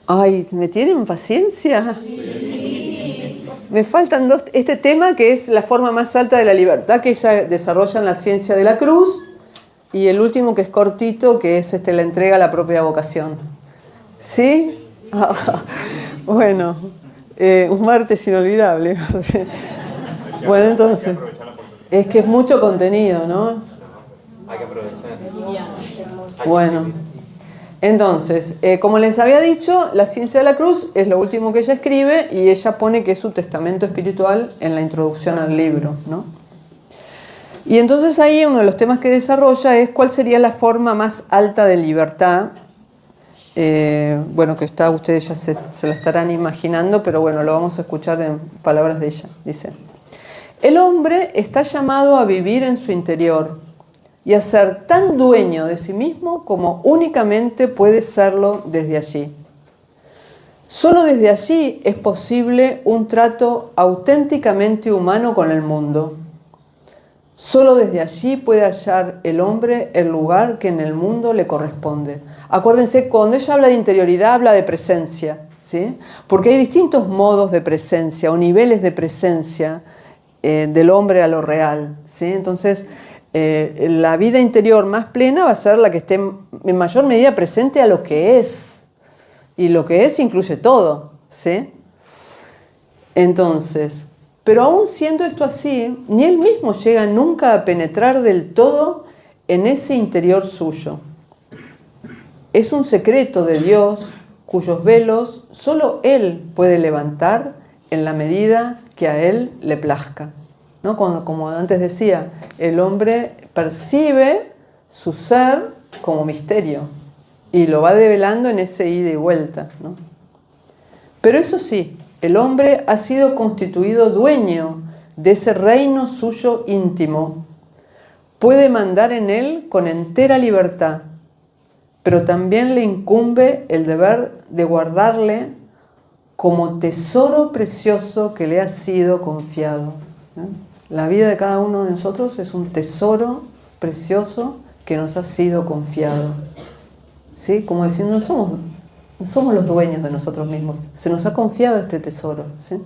Ay, ¿me tienen paciencia? Sí. Me faltan dos. Este tema que es la forma más alta de la libertad que ella desarrolla en la ciencia de la cruz, y el último que es cortito, que es la entrega a la propia vocación. ¿Sí? Bueno, un martes inolvidable. Bueno, entonces, es que es mucho contenido, ¿no? Hay que aprovechar. Bueno, entonces, como les había dicho, la ciencia de la cruz es lo último que ella escribe y ella pone que es su testamento espiritual en la introducción al libro, ¿no? Y entonces ahí uno de los temas que desarrolla es cuál sería la forma más alta de libertad. Bueno, que ustedes ya se la estarán imaginando, pero bueno, lo vamos a escuchar en palabras de ella. Dice, el hombre está llamado a vivir en su interior y a ser tan dueño de sí mismo como únicamente puede serlo desde allí. Solo desde allí es posible un trato auténticamente humano con el mundo. Solo desde allí puede hallar el hombre el lugar que en el mundo le corresponde. Acuérdense, cuando ella habla de interioridad, habla de presencia, ¿sí? Porque hay distintos modos de presencia o niveles de presencia del hombre a lo real, ¿sí? Entonces, la vida interior más plena va a ser la que esté en mayor medida presente a lo que es. Y lo que es incluye todo, ¿sí? Entonces, pero aún siendo esto así, ni él mismo llega nunca a penetrar del todo en ese interior suyo. Es un secreto de Dios cuyos velos solo él puede levantar en la medida que a él le plazca, ¿no? Como antes decía, el hombre percibe su ser como misterio y lo va develando en ese ida y vuelta, ¿no? Pero eso sí, el hombre ha sido constituido dueño de ese reino suyo íntimo. Puede mandar en él con entera libertad, pero también le incumbe el deber de guardarle como tesoro precioso que le ha sido confiado, ¿eh? La vida de cada uno de nosotros es un tesoro precioso que nos ha sido confiado. ¿Sí? Como diciendo, no somos los dueños de nosotros mismos. Se nos ha confiado este tesoro. ¿Sí?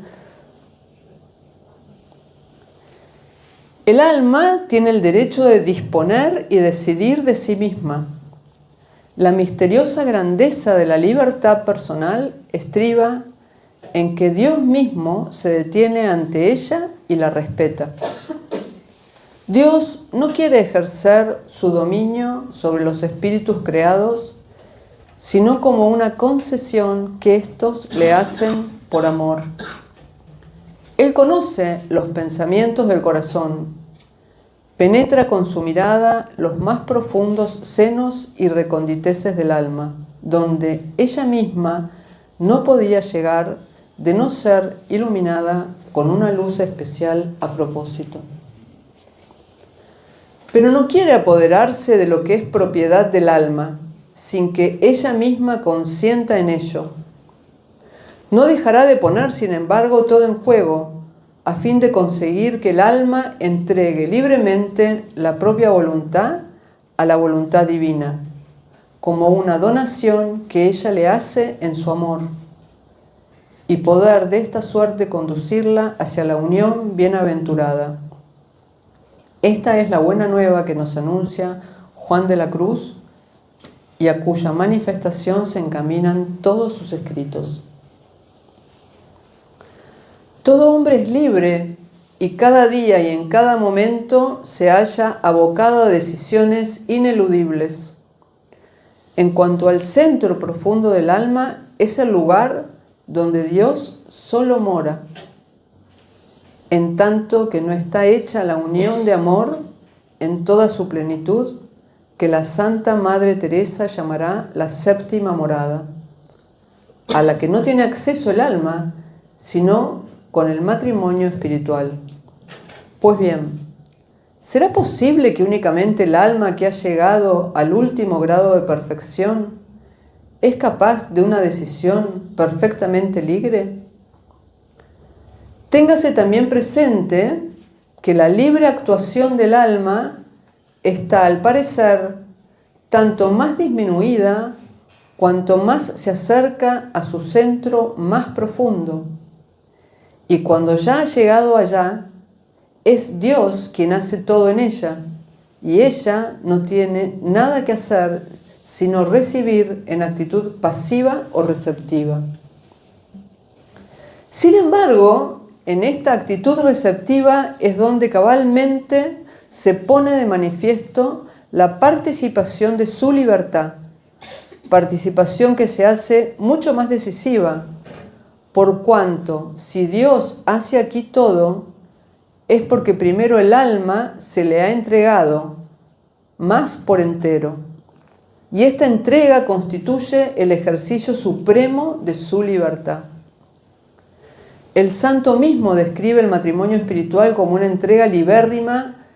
El alma tiene el derecho de disponer y decidir de sí misma. La misteriosa grandeza de la libertad personal estriba en que Dios mismo se detiene ante ella y la respeta. Dios no quiere ejercer su dominio sobre los espíritus creados, sino como una concesión que éstos le hacen por amor. Él conoce los pensamientos del corazón, penetra con su mirada los más profundos senos y reconditeces del alma, donde ella misma no podía llegar de no ser iluminada con una luz especial a propósito. Pero no quiere apoderarse de lo que es propiedad del alma, sin que ella misma consienta en ello. No dejará de poner, sin embargo, todo en juego, a fin de conseguir que el alma entregue libremente la propia voluntad a la voluntad divina, como una donación que ella le hace en su amor, y poder de esta suerte conducirla hacia la unión bienaventurada. Esta es la buena nueva que nos anuncia Juan de la Cruz y a cuya manifestación se encaminan todos sus escritos. Todo hombre es libre y cada día y en cada momento se halla abocado a decisiones ineludibles. En cuanto al centro profundo del alma, es el lugar donde Dios solo mora, en tanto que no está hecha la unión de amor en toda su plenitud, que la Santa Madre Teresa llamará la séptima morada, a la que no tiene acceso el alma, sino con el matrimonio espiritual. Pues bien, ¿será posible que únicamente el alma que ha llegado al último grado de perfección es capaz de una decisión perfectamente libre? Téngase también presente que la libre actuación del alma está, al parecer, tanto más disminuida cuanto más se acerca a su centro más profundo. Y cuando ya ha llegado allá, es Dios quien hace todo en ella, y ella no tiene nada que hacer sino recibir en actitud pasiva o receptiva. Sin embargo, en esta actitud receptiva es donde cabalmente se pone de manifiesto la participación de su libertad, participación que se hace mucho más decisiva, por cuanto si Dios hace aquí todo, es porque primero el alma se le ha entregado más por entero, y esta entrega constituye el ejercicio supremo de su libertad. El santo mismo describe el matrimonio espiritual como una entrega libérrima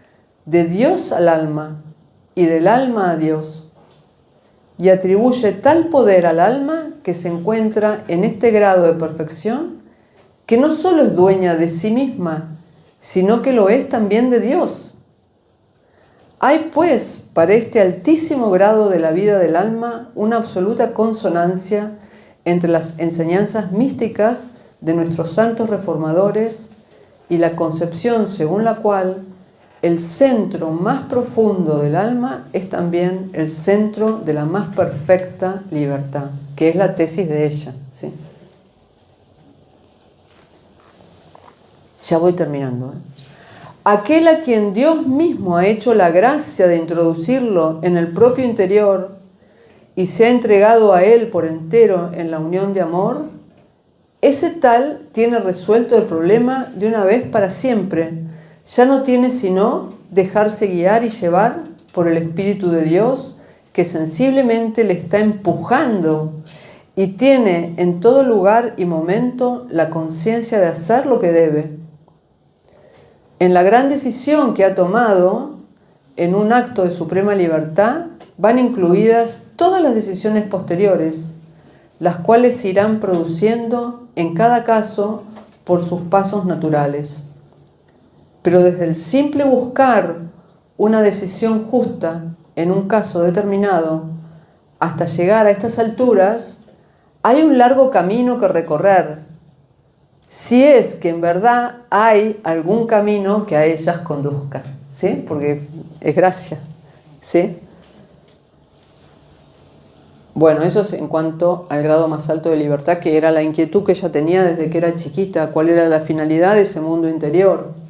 de Dios al alma y del alma a Dios, y atribuye tal poder al alma que se encuentra en este grado de perfección que no solo es dueña de sí misma, sino que lo es también de Dios. Hay, pues, para este altísimo grado de la vida del alma una absoluta consonancia entre las enseñanzas místicas de nuestros santos reformadores y la concepción según la cual el centro más profundo del alma es también el centro de la más perfecta libertad, que es la tesis de ella, ¿sí? Ya voy terminando, Aquel a quien Dios mismo ha hecho la gracia de introducirlo en el propio interior y se ha entregado a él por entero en la unión de amor, ese tal tiene resuelto el problema de una vez para siempre. Ya no tiene sino dejarse guiar y llevar por el Espíritu de Dios, que sensiblemente le está empujando y tiene en todo lugar y momento la conciencia de hacer lo que debe. En la gran decisión que ha tomado, en un acto de suprema libertad, van incluidas todas las decisiones posteriores, las cuales se irán produciendo en cada caso por sus pasos naturales. pero desde el simple buscar una decisión justa en un caso determinado, hasta llegar a estas alturas, hay un largo camino que recorrer, si es que en verdad hay algún camino que a ellas conduzca, ¿sí? Porque es gracia, ¿sí? Bueno, eso es en cuanto al grado más alto de libertad, que era la inquietud que ella tenía desde que era chiquita, cuál era la finalidad de ese mundo interior.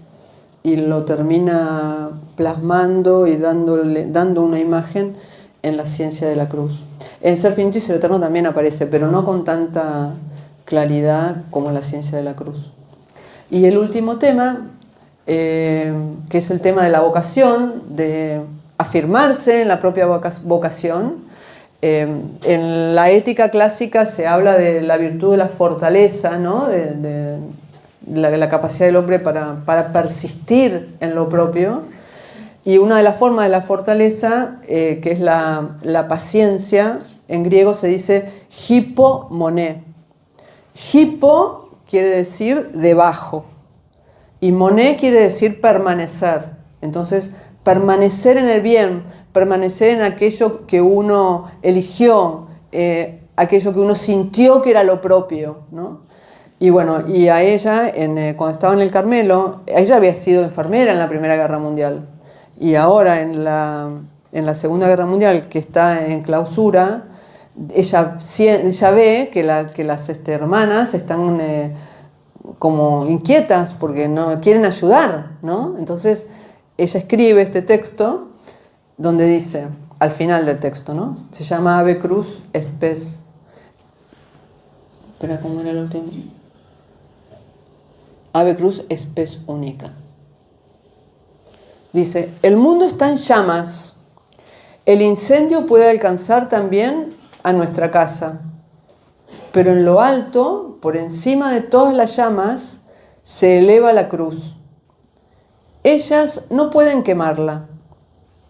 Y lo termina plasmando y dando una imagen en la ciencia de la cruz. En Ser Finito y Ser Eterno también aparece, pero no con tanta claridad como en la ciencia de la cruz. Y el último tema, que es el tema de la vocación, de afirmarse en la propia vocación. En la ética clásica se habla de la virtud de la fortaleza, ¿no? de la capacidad del hombre para persistir en lo propio. Y una de las formas de la fortaleza, que es la paciencia, en griego se dice hipomoné. Hipo quiere decir debajo y moné quiere decir permanecer. Entonces, permanecer en el bien, permanecer en aquello que uno eligió, aquello que uno sintió que era lo propio, ¿no? Y bueno, y a ella, cuando estaba en el Carmelo, ella había sido enfermera en la Primera Guerra Mundial. Y ahora en la Segunda Guerra Mundial, que está en clausura, ella ve que las hermanas están como inquietas porque no quieren ayudar, ¿no? Entonces ella escribe este texto donde dice, al final del texto, ¿no? Se llama Ave Cruz Spes. Espera, ¿cómo era el último? Ave Cruz Spes Única. Dice, el mundo está en llamas. El incendio puede alcanzar también a nuestra casa. Pero en lo alto, por encima de todas las llamas, se eleva la cruz. Ellas no pueden quemarla.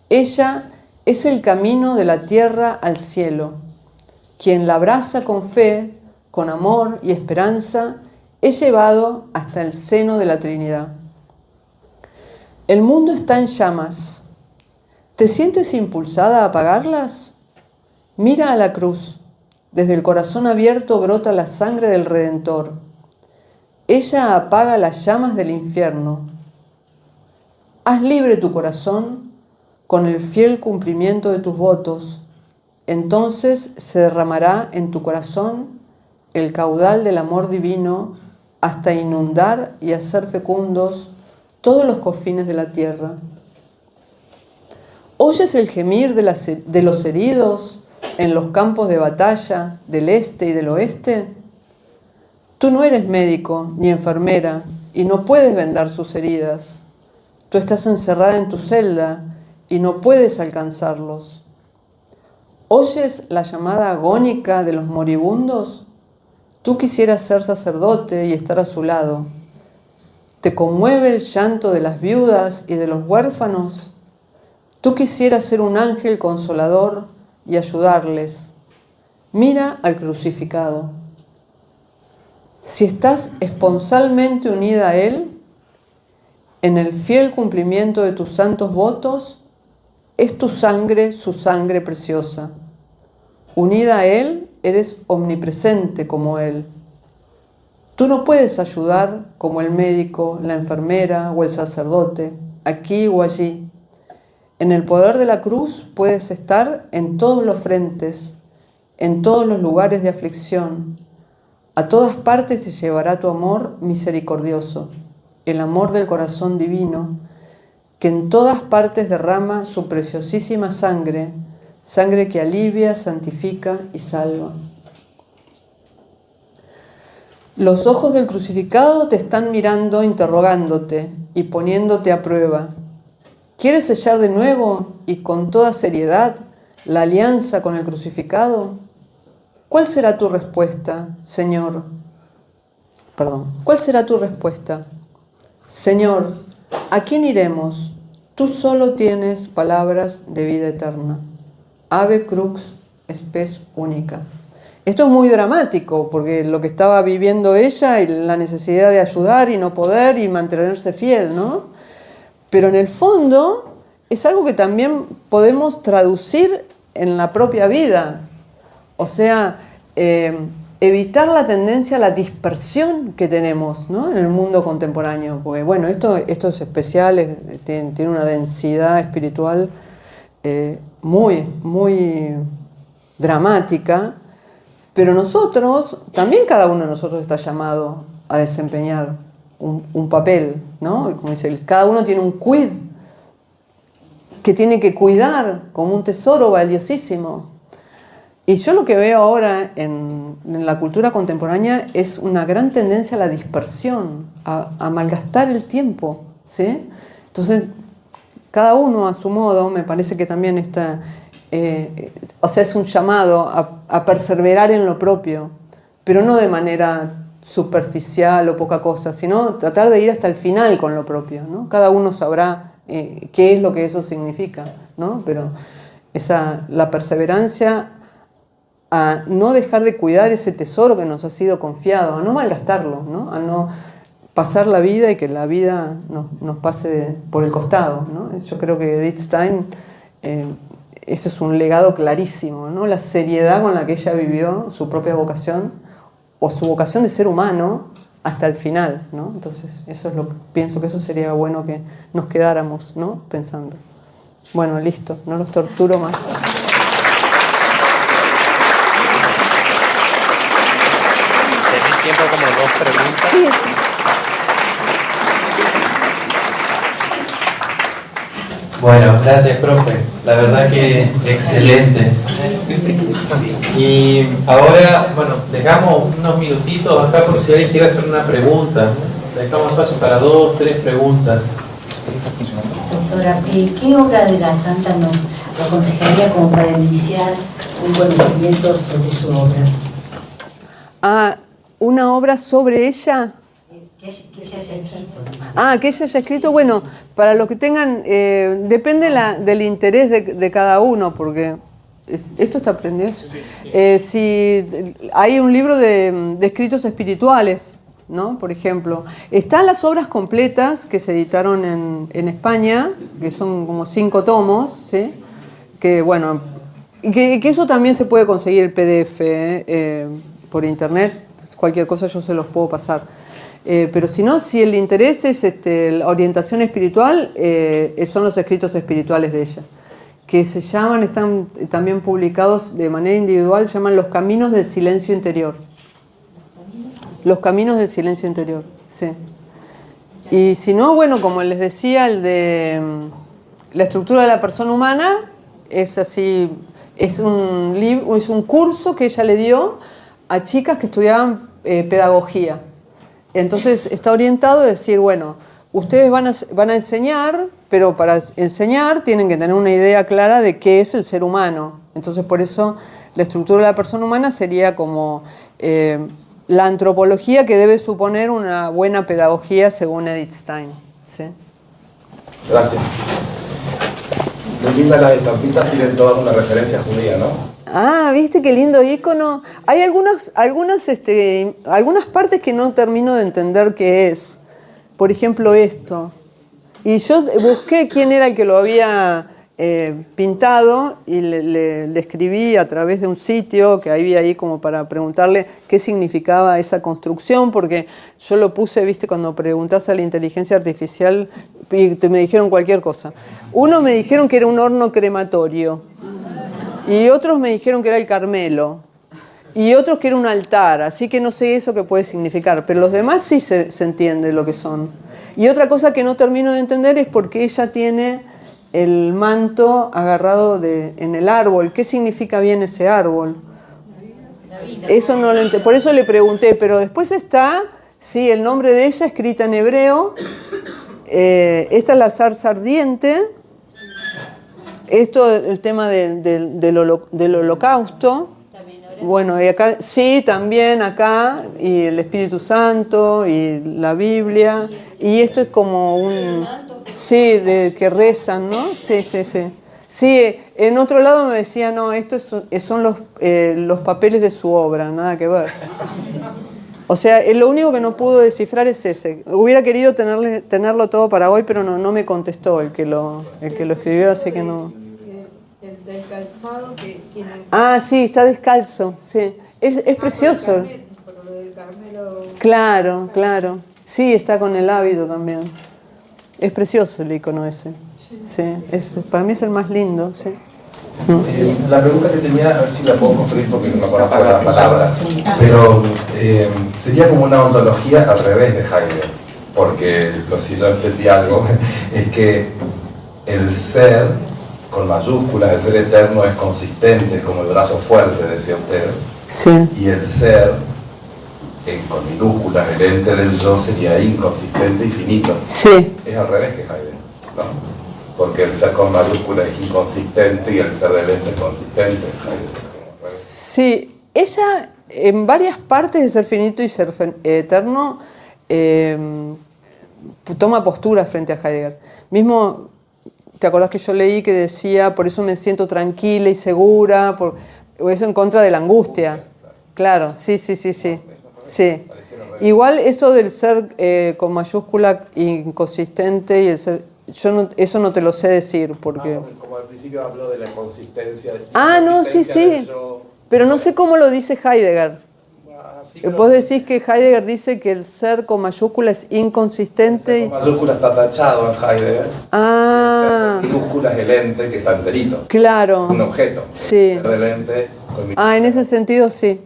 Ella es el camino de la tierra al cielo. Quien la abraza con fe, con amor y esperanza, es llevado hasta el seno de la Trinidad. El mundo está en llamas. ¿Te sientes impulsada a apagarlas? Mira a la cruz. Desde el corazón abierto brota la sangre del Redentor. Ella apaga las llamas del infierno. Haz libre tu corazón con el fiel cumplimiento de tus votos. Entonces se derramará en tu corazón el caudal del amor divino hasta inundar y hacer fecundos todos los confines de la tierra. ¿Oyes el gemir de los heridos en los campos de batalla del este y del oeste? Tú no eres médico ni enfermera y no puedes vendar sus heridas. Tú estás encerrada en tu celda y no puedes alcanzarlos. ¿Oyes la llamada agónica de los moribundos? Tú quisieras ser sacerdote y estar a su lado. ¿Te conmueve el llanto de las viudas y de los huérfanos? Tú quisieras ser un ángel consolador y ayudarles. Mira al crucificado. Si estás esponsalmente unida a Él, en el fiel cumplimiento de tus santos votos, es tu sangre su sangre preciosa. Unida a Él, eres omnipresente como Él. Tú no puedes ayudar como el médico, la enfermera o el sacerdote, aquí o allí. En el poder de la cruz puedes estar en todos los frentes, en todos los lugares de aflicción. A todas partes te llevará tu amor misericordioso, el amor del corazón divino, que en todas partes derrama su preciosísima sangre, sangre que alivia, santifica y salva. Los ojos del crucificado te están mirando, interrogándote y poniéndote a prueba. ¿Quieres sellar de nuevo y con toda seriedad la alianza con el crucificado? ¿Cuál será tu respuesta, Señor? ¿Cuál será tu respuesta? Señor, ¿a quién iremos? Tú solo tienes palabras de vida eterna. Ave Crux Spes Única. Esto es muy dramático, porque lo que estaba viviendo ella y la necesidad de ayudar y no poder y mantenerse fiel, ¿no? Pero en el fondo es algo que también podemos traducir en la propia vida. O sea, evitar la tendencia a la dispersión que tenemos, ¿no?, en el mundo contemporáneo. Porque bueno, esto es especial, tiene una densidad espiritual muy, muy dramática. Pero nosotros, también cada uno de nosotros está llamado a desempeñar un papel, ¿no? Como dice, cada uno tiene un quid que tiene que cuidar como un tesoro valiosísimo. Y yo lo que veo ahora en la cultura contemporánea es una gran tendencia a la dispersión, a malgastar el tiempo, ¿sí? Entonces, cada uno a su modo, me parece que también está... o sea, es un llamado a perseverar en lo propio, pero no de manera superficial o poca cosa, sino tratar de ir hasta el final con lo propio, ¿no? Cada uno sabrá qué es lo que eso significa, ¿no? Pero la perseverancia a no dejar de cuidar ese tesoro que nos ha sido confiado, a no malgastarlo, ¿no? A no pasar la vida y que la vida nos pase por el costado, ¿no? Yo creo que Edith Stein, ese es un legado clarísimo, ¿no? La seriedad con la que ella vivió su propia vocación o su vocación de ser humano hasta el final, ¿no? Entonces, pienso que eso sería bueno que nos quedáramos, ¿no?, pensando. Bueno, listo, no los torturo más. ¿Tenéis tiempo como 2 preguntas? Sí. Bueno, gracias, profe. La verdad que excelente. Y ahora, bueno, dejamos unos minutitos acá por si alguien quiere hacer una pregunta. Dejamos espacio para 2, 3 preguntas. Doctora, ¿qué obra de la Santa nos aconsejaría como para iniciar un conocimiento sobre su obra? Ah, ¿una obra sobre ella? Que ella haya escrito. Ah, que ella haya escrito, bueno, para los que tengan, depende del interés de cada uno, porque esto está prendido. Si hay un libro de escritos espirituales, ¿no? Por ejemplo, están las obras completas que se editaron en España, que son como 5 tomos, ¿sí? Que bueno, que eso también se puede conseguir el PDF por internet, cualquier cosa yo se los puedo pasar. Pero si no, si el interés es la orientación espiritual, son los escritos espirituales de ella, que están también publicados de manera individual, se llaman Los Caminos del Silencio Interior. Los Caminos del Silencio Interior, sí. Y si no, bueno, como les decía, el de la estructura de la persona humana, es así, es un curso que ella le dio a chicas que estudiaban pedagogía. Entonces está orientado a decir, bueno, ustedes van a enseñar, pero para enseñar tienen que tener una idea clara de qué es el ser humano. Entonces por eso la estructura de la persona humana sería como la antropología que debe suponer una buena pedagogía según Edith Stein, ¿sí? Gracias. Muy lindas las estampitas, tienen todas una referencia judía, ¿no? Ah, ¿viste qué lindo icono? Hay algunas partes que no termino de entender qué es. Por ejemplo, esto. Y yo busqué quién era el que lo había pintado y le escribí a través de un sitio que había ahí como para preguntarle qué significaba esa construcción, porque yo lo puse, ¿viste? Cuando preguntás a la inteligencia artificial y me dijeron cualquier cosa. Uno me dijeron que era un horno crematorio. Y otros me dijeron que era el Carmelo. Y otros que era un altar. Así que no sé eso qué puede significar. Pero los demás sí se entiende lo que son. Y otra cosa que no termino de entender es por qué ella tiene el manto agarrado en el árbol. ¿Qué significa bien ese árbol? Eso no lo entiendo. Por eso le pregunté. Pero después está, sí, el nombre de ella escrita en hebreo. Esta es la zarza ardiente. Esto, el tema del holocausto. Bueno, y acá, sí, también acá, y el Espíritu Santo, y la Biblia. Y esto es como un... Sí, que rezan, ¿no? Sí, sí, sí. Sí, en otro lado me decía, no, estos son los papeles de su obra, nada que ver. O sea, lo único que no pudo descifrar es ese. Hubiera querido tenerlo todo para hoy, pero no me contestó el que lo escribió, así que no. El del calzado que tiene. Ah, sí, está descalzo, sí. Es precioso. Por lo del Carmelo. Claro, claro. Sí, está con el hábito también. Es precioso el icono ese. Sí, para mí es el más lindo, sí. La pregunta que tenía, a ver si la puedo construir porque no conozco las palabras, pero sería como una ontología al revés de Heidegger, porque si yo entendí algo, es que el ser, con mayúsculas, el ser eterno es consistente, es como el brazo fuerte, decía usted, Sí. y el ser, con minúsculas, el ente del yo sería inconsistente y finito. Sí. Es al revés que Heidegger, ¿no? Porque el ser con mayúsculas es inconsistente y el ser del ente es consistente. Sí, ella en varias partes de Ser Finito y Ser Eterno toma postura frente a Heidegger. Mismo, ¿te acordás que yo leí que decía, por eso me siento tranquila y segura, por eso en contra de la angustia? Claro, sí. Igual eso del ser con mayúscula inconsistente y el ser... eso no te lo sé decir porque... Como al principio habló de la consistencia. No, sí. Pero no sé cómo lo dice Heidegger. Vos decís que Heidegger dice que el ser con mayúscula es inconsistente. El ser con mayúscula está tachado en Heidegger. Ah. El ser con minúscula es el ente que está enterito. Claro. Un objeto. Sí. El ser del ente con minúscula. En ese sentido sí.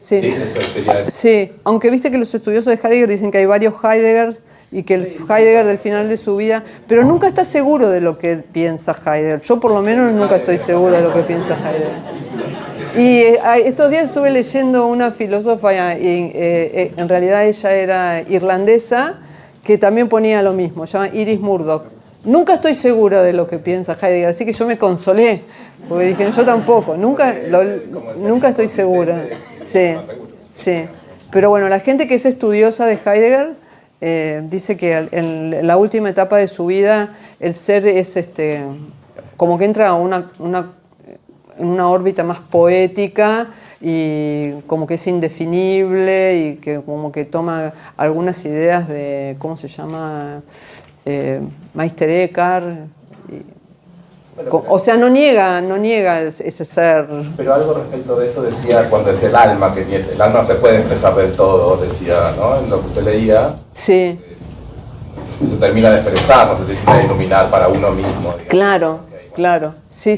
Sí, aunque viste que los estudiosos de Heidegger dicen que hay varios Heideggers y que el Heidegger del final de su vida, pero nunca está seguro de lo que piensa Heidegger. Yo por lo menos nunca estoy segura de lo que piensa Heidegger. Y estos días estuve leyendo una filósofa, y en realidad ella era irlandesa, que también ponía lo mismo, se llama Iris Murdoch. Nunca estoy segura de lo que piensa Heidegger, así que yo me consolé, porque dije, yo tampoco, nunca estoy segura. Sí. Pero bueno, la gente que es estudiosa de Heidegger dice que en la última etapa de su vida el ser es como que entra a en una órbita más poética y como que es indefinible y que como que toma algunas ideas de, ¿cómo se llama? Meister Eckhart. O sea, no niega ese ser. Pero algo respecto de eso decía, cuando decía el alma, que el alma no se puede expresar del todo, decía, ¿no? En lo que usted leía. Sí. Se termina de expresar, no se termina de iluminar para uno mismo. Digamos. Claro. Sí,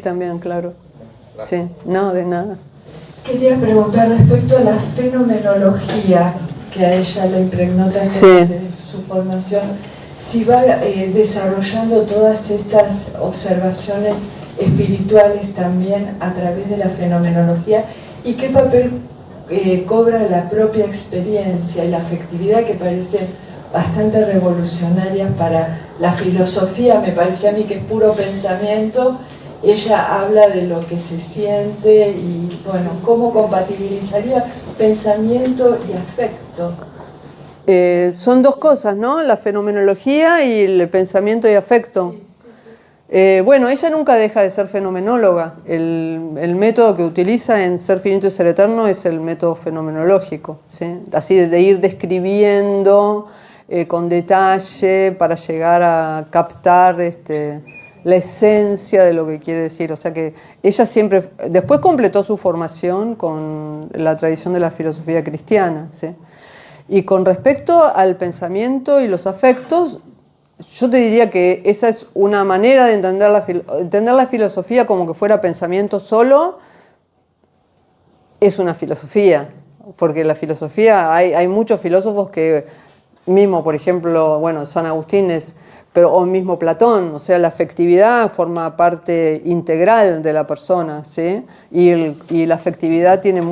también, claro. Sí, no, de nada. Quería preguntar respecto a la fenomenología que a ella le impregnó también de su formación, si va desarrollando todas estas observaciones espirituales también a través de la fenomenología y qué papel cobra la propia experiencia y la afectividad que parece bastante revolucionaria para la filosofía, me parece a mí que es puro pensamiento. Ella habla de lo que se siente y, bueno, cómo compatibilizaría pensamiento y afecto. Son dos cosas, ¿no? La fenomenología y el pensamiento y afecto. Bueno, ella nunca deja de ser fenomenóloga. El método que utiliza en Ser Finito y Ser Eterno es el método fenomenológico, ¿sí? Así de ir describiendo con detalle para llegar a captar la esencia de lo que quiere decir. O sea que ella siempre, después completó su formación con la tradición de la filosofía cristiana, ¿sí? Y con respecto al pensamiento y los afectos, yo te diría que esa es una manera de entender la filosofía como que fuera pensamiento solo, es una filosofía, porque la filosofía, hay muchos filósofos que, mismo por ejemplo, bueno, San Agustín o mismo Platón, o sea, la afectividad forma parte integral de la persona, ¿sí? Y la afectividad tiene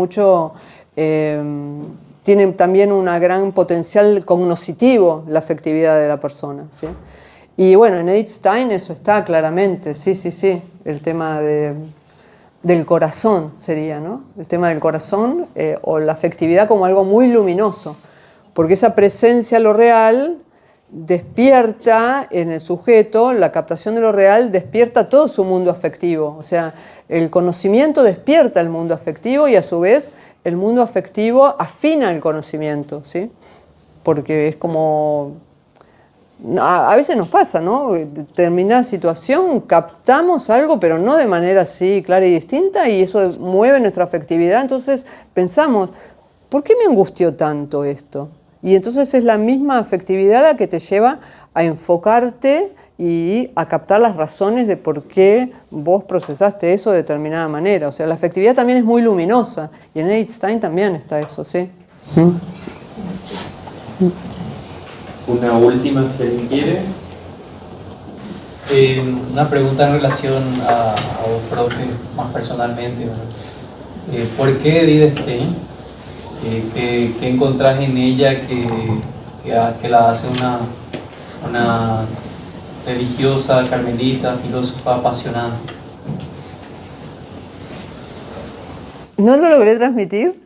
tiene también un gran potencial cognoscitivo, la afectividad de la persona, ¿sí? Y bueno, en Edith Stein eso está claramente, sí, el tema del corazón sería, ¿no? El tema del corazón o la afectividad como algo muy luminoso, porque esa presencia a lo real despierta en el sujeto, la captación de lo real despierta todo su mundo afectivo, o sea, el conocimiento despierta el mundo afectivo y a su vez el mundo afectivo afina el conocimiento, ¿sí? Porque es como... A veces nos pasa, ¿no? En determinada situación captamos algo, pero no de manera así clara y distinta, y eso mueve nuestra afectividad. Entonces pensamos, ¿por qué me angustió tanto esto? Y entonces es la misma afectividad la que te lleva a enfocarte y a captar las razones de por qué vos procesaste eso de determinada manera. O sea, la afectividad también es muy luminosa, y en Edith Stein también está eso, ¿sí? Una última, si alguien quiere. Una pregunta en relación a vos, profe, más personalmente, ¿verdad? ¿Por qué Edith Stein? ¿Qué encontrás en ella que la hace una religiosa, carmelita, filósofa apasionada? ¿No lo logré transmitir?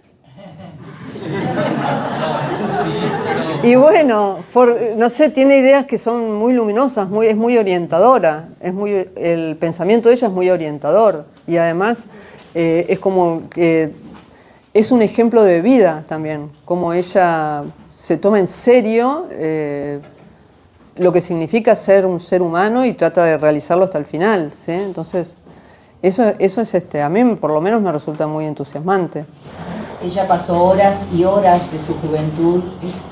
Y bueno, no sé, tiene ideas que son muy luminosas, es muy orientadora, el pensamiento de ella es muy orientador, y además es como que es un ejemplo de vida también, como ella se toma en serio lo que significa ser un ser humano y trata de realizarlo hasta el final, ¿sí? Entonces, eso es a mí por lo menos me resulta muy entusiasmante. Ella pasó horas y horas de su juventud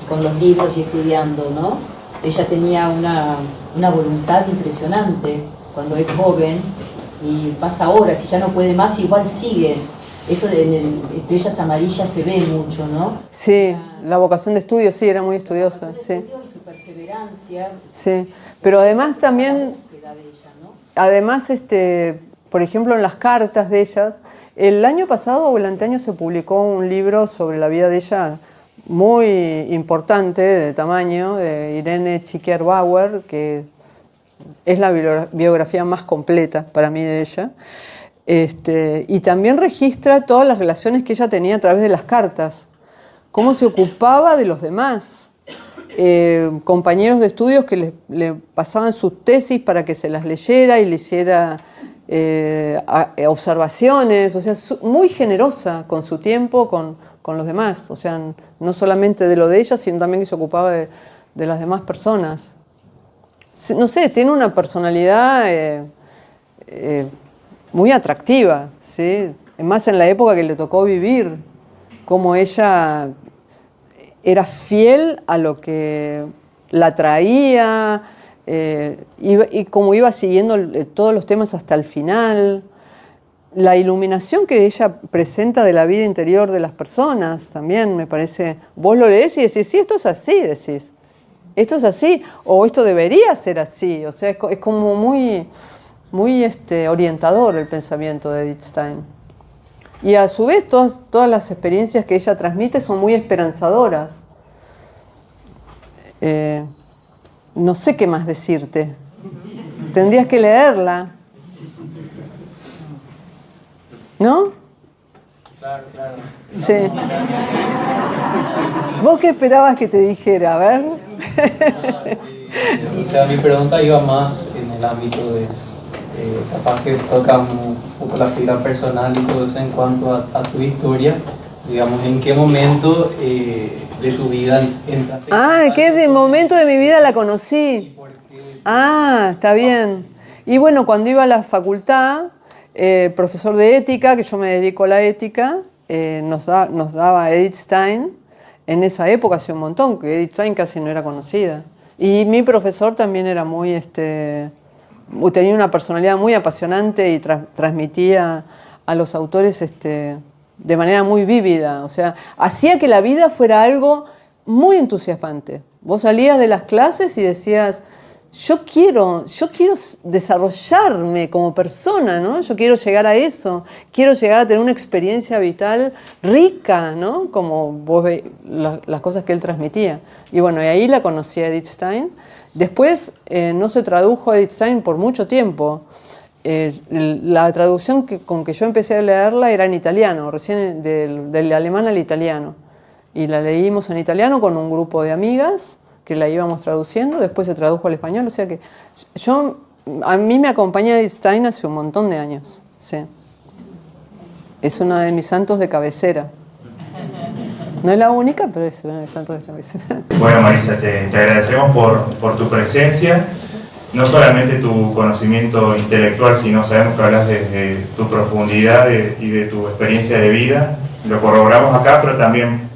con los libros y estudiando, ¿no? Ella tenía una voluntad impresionante cuando es joven y pasa horas y ya no puede más, igual sigue. Eso en el Estrellas Amarillas se ve mucho, ¿no? Sí, la vocación de estudio, sí, era muy estudiosa. Sí. Estudio y su perseverancia. Sí, pero además también, De ella, ¿no? además, por ejemplo, en las cartas de ellas, el año pasado o el anteaño se publicó un libro sobre la vida de ella muy importante de tamaño, de Irene Chiquer-Bauer, que es la biografía más completa para mí de ella. Y también registra todas las relaciones que ella tenía a través de las cartas, cómo se ocupaba de los demás, compañeros de estudios que le pasaban sus tesis para que se las leyera y le hiciera observaciones, o sea, muy generosa con su tiempo, con los demás, o sea, no solamente de lo de ella, sino también que se ocupaba de las demás personas. No sé, tiene una personalidad muy atractiva, ¿sí? Más en la época que le tocó vivir, como ella era fiel a lo que la atraía, y como iba siguiendo todos los temas hasta el final. La iluminación que ella presenta de la vida interior de las personas también me parece, vos lo lees y decís, sí, esto es así, decís, esto es así, o esto debería ser así, o sea, es como muy orientador el pensamiento de Edith Stein. Y a su vez todas las experiencias que ella transmite son muy esperanzadoras. No sé qué más decirte. Tendrías que leerla. ¿No? Claro. Sí. ¿Vos qué esperabas que te dijera? A ver. O sea, mi pregunta iba más en el ámbito de, capaz que toca un poco la fibra personal y todo eso en cuanto a tu historia. Digamos, ¿en qué momento de tu vida entraste? ¿En qué momento de mi vida la conocí? Está bien. Y bueno, cuando iba a la facultad, profesor de ética, que yo me dedico a la ética, nos daba Edith Stein. En esa época, hace un montón, que Edith Stein casi no era conocida. Y mi profesor también era muy, tenía una personalidad muy apasionante y transmitía a los autores de manera muy vívida. O sea, hacía que la vida fuera algo muy entusiasmante. Vos salías de las clases y decías, yo quiero desarrollarme como persona, ¿no? Yo quiero llegar a eso, quiero llegar a tener una experiencia vital rica, ¿no? Como vos veis las cosas que él transmitía. Y bueno, y ahí la conocí a Edith Stein. Después no se tradujo a Edith Stein por mucho tiempo. La traducción con que yo empecé a leerla era en italiano, recién del alemán al italiano. Y la leímos en italiano con un grupo de amigas que la íbamos traduciendo, después se tradujo al español, o sea que a mí me acompaña Edith Stein hace un montón de años, sí. Es una de mis santos de cabecera. No es la única, pero es una de santo de cabeza. Bueno, Marisa, te agradecemos por tu presencia, no solamente tu conocimiento intelectual, sino sabemos que hablas desde tu profundidad y de tu experiencia de vida. Lo corroboramos acá, pero también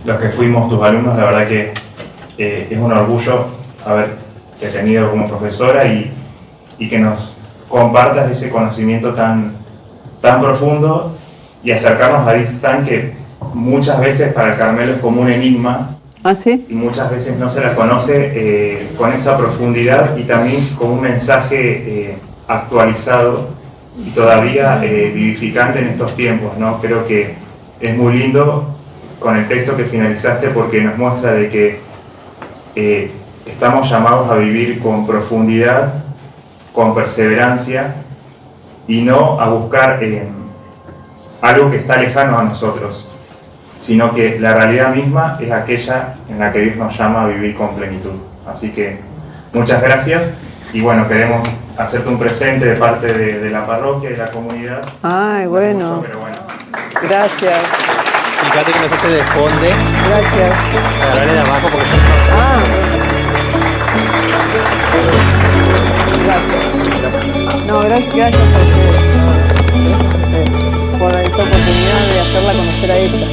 los que fuimos tus alumnos, la verdad que es un orgullo haberte tenido como profesora y que nos compartas ese conocimiento tan profundo y acercarnos a Adith que muchas veces para el Carmelo es como un enigma. ¿Ah, sí? Y muchas veces no se la conoce con esa profundidad y también con un mensaje actualizado y todavía vivificante en estos tiempos, ¿no? Creo que es muy lindo con el texto que finalizaste porque nos muestra de que estamos llamados a vivir con profundidad, con perseverancia y no a buscar algo que está lejano a nosotros, sino que la realidad misma es aquella en la que Dios nos llama a vivir con plenitud. Así que muchas gracias y bueno, queremos hacerte un presente de parte de la parroquia y de la comunidad. Ay, bueno. Mucho, pero bueno. Gracias. Fíjate que no se te desfonde. Gracias. Agarrarle de abajo porque Ah, gracias. No, gracias a ustedes. Por esta oportunidad de hacerla conocer a ella.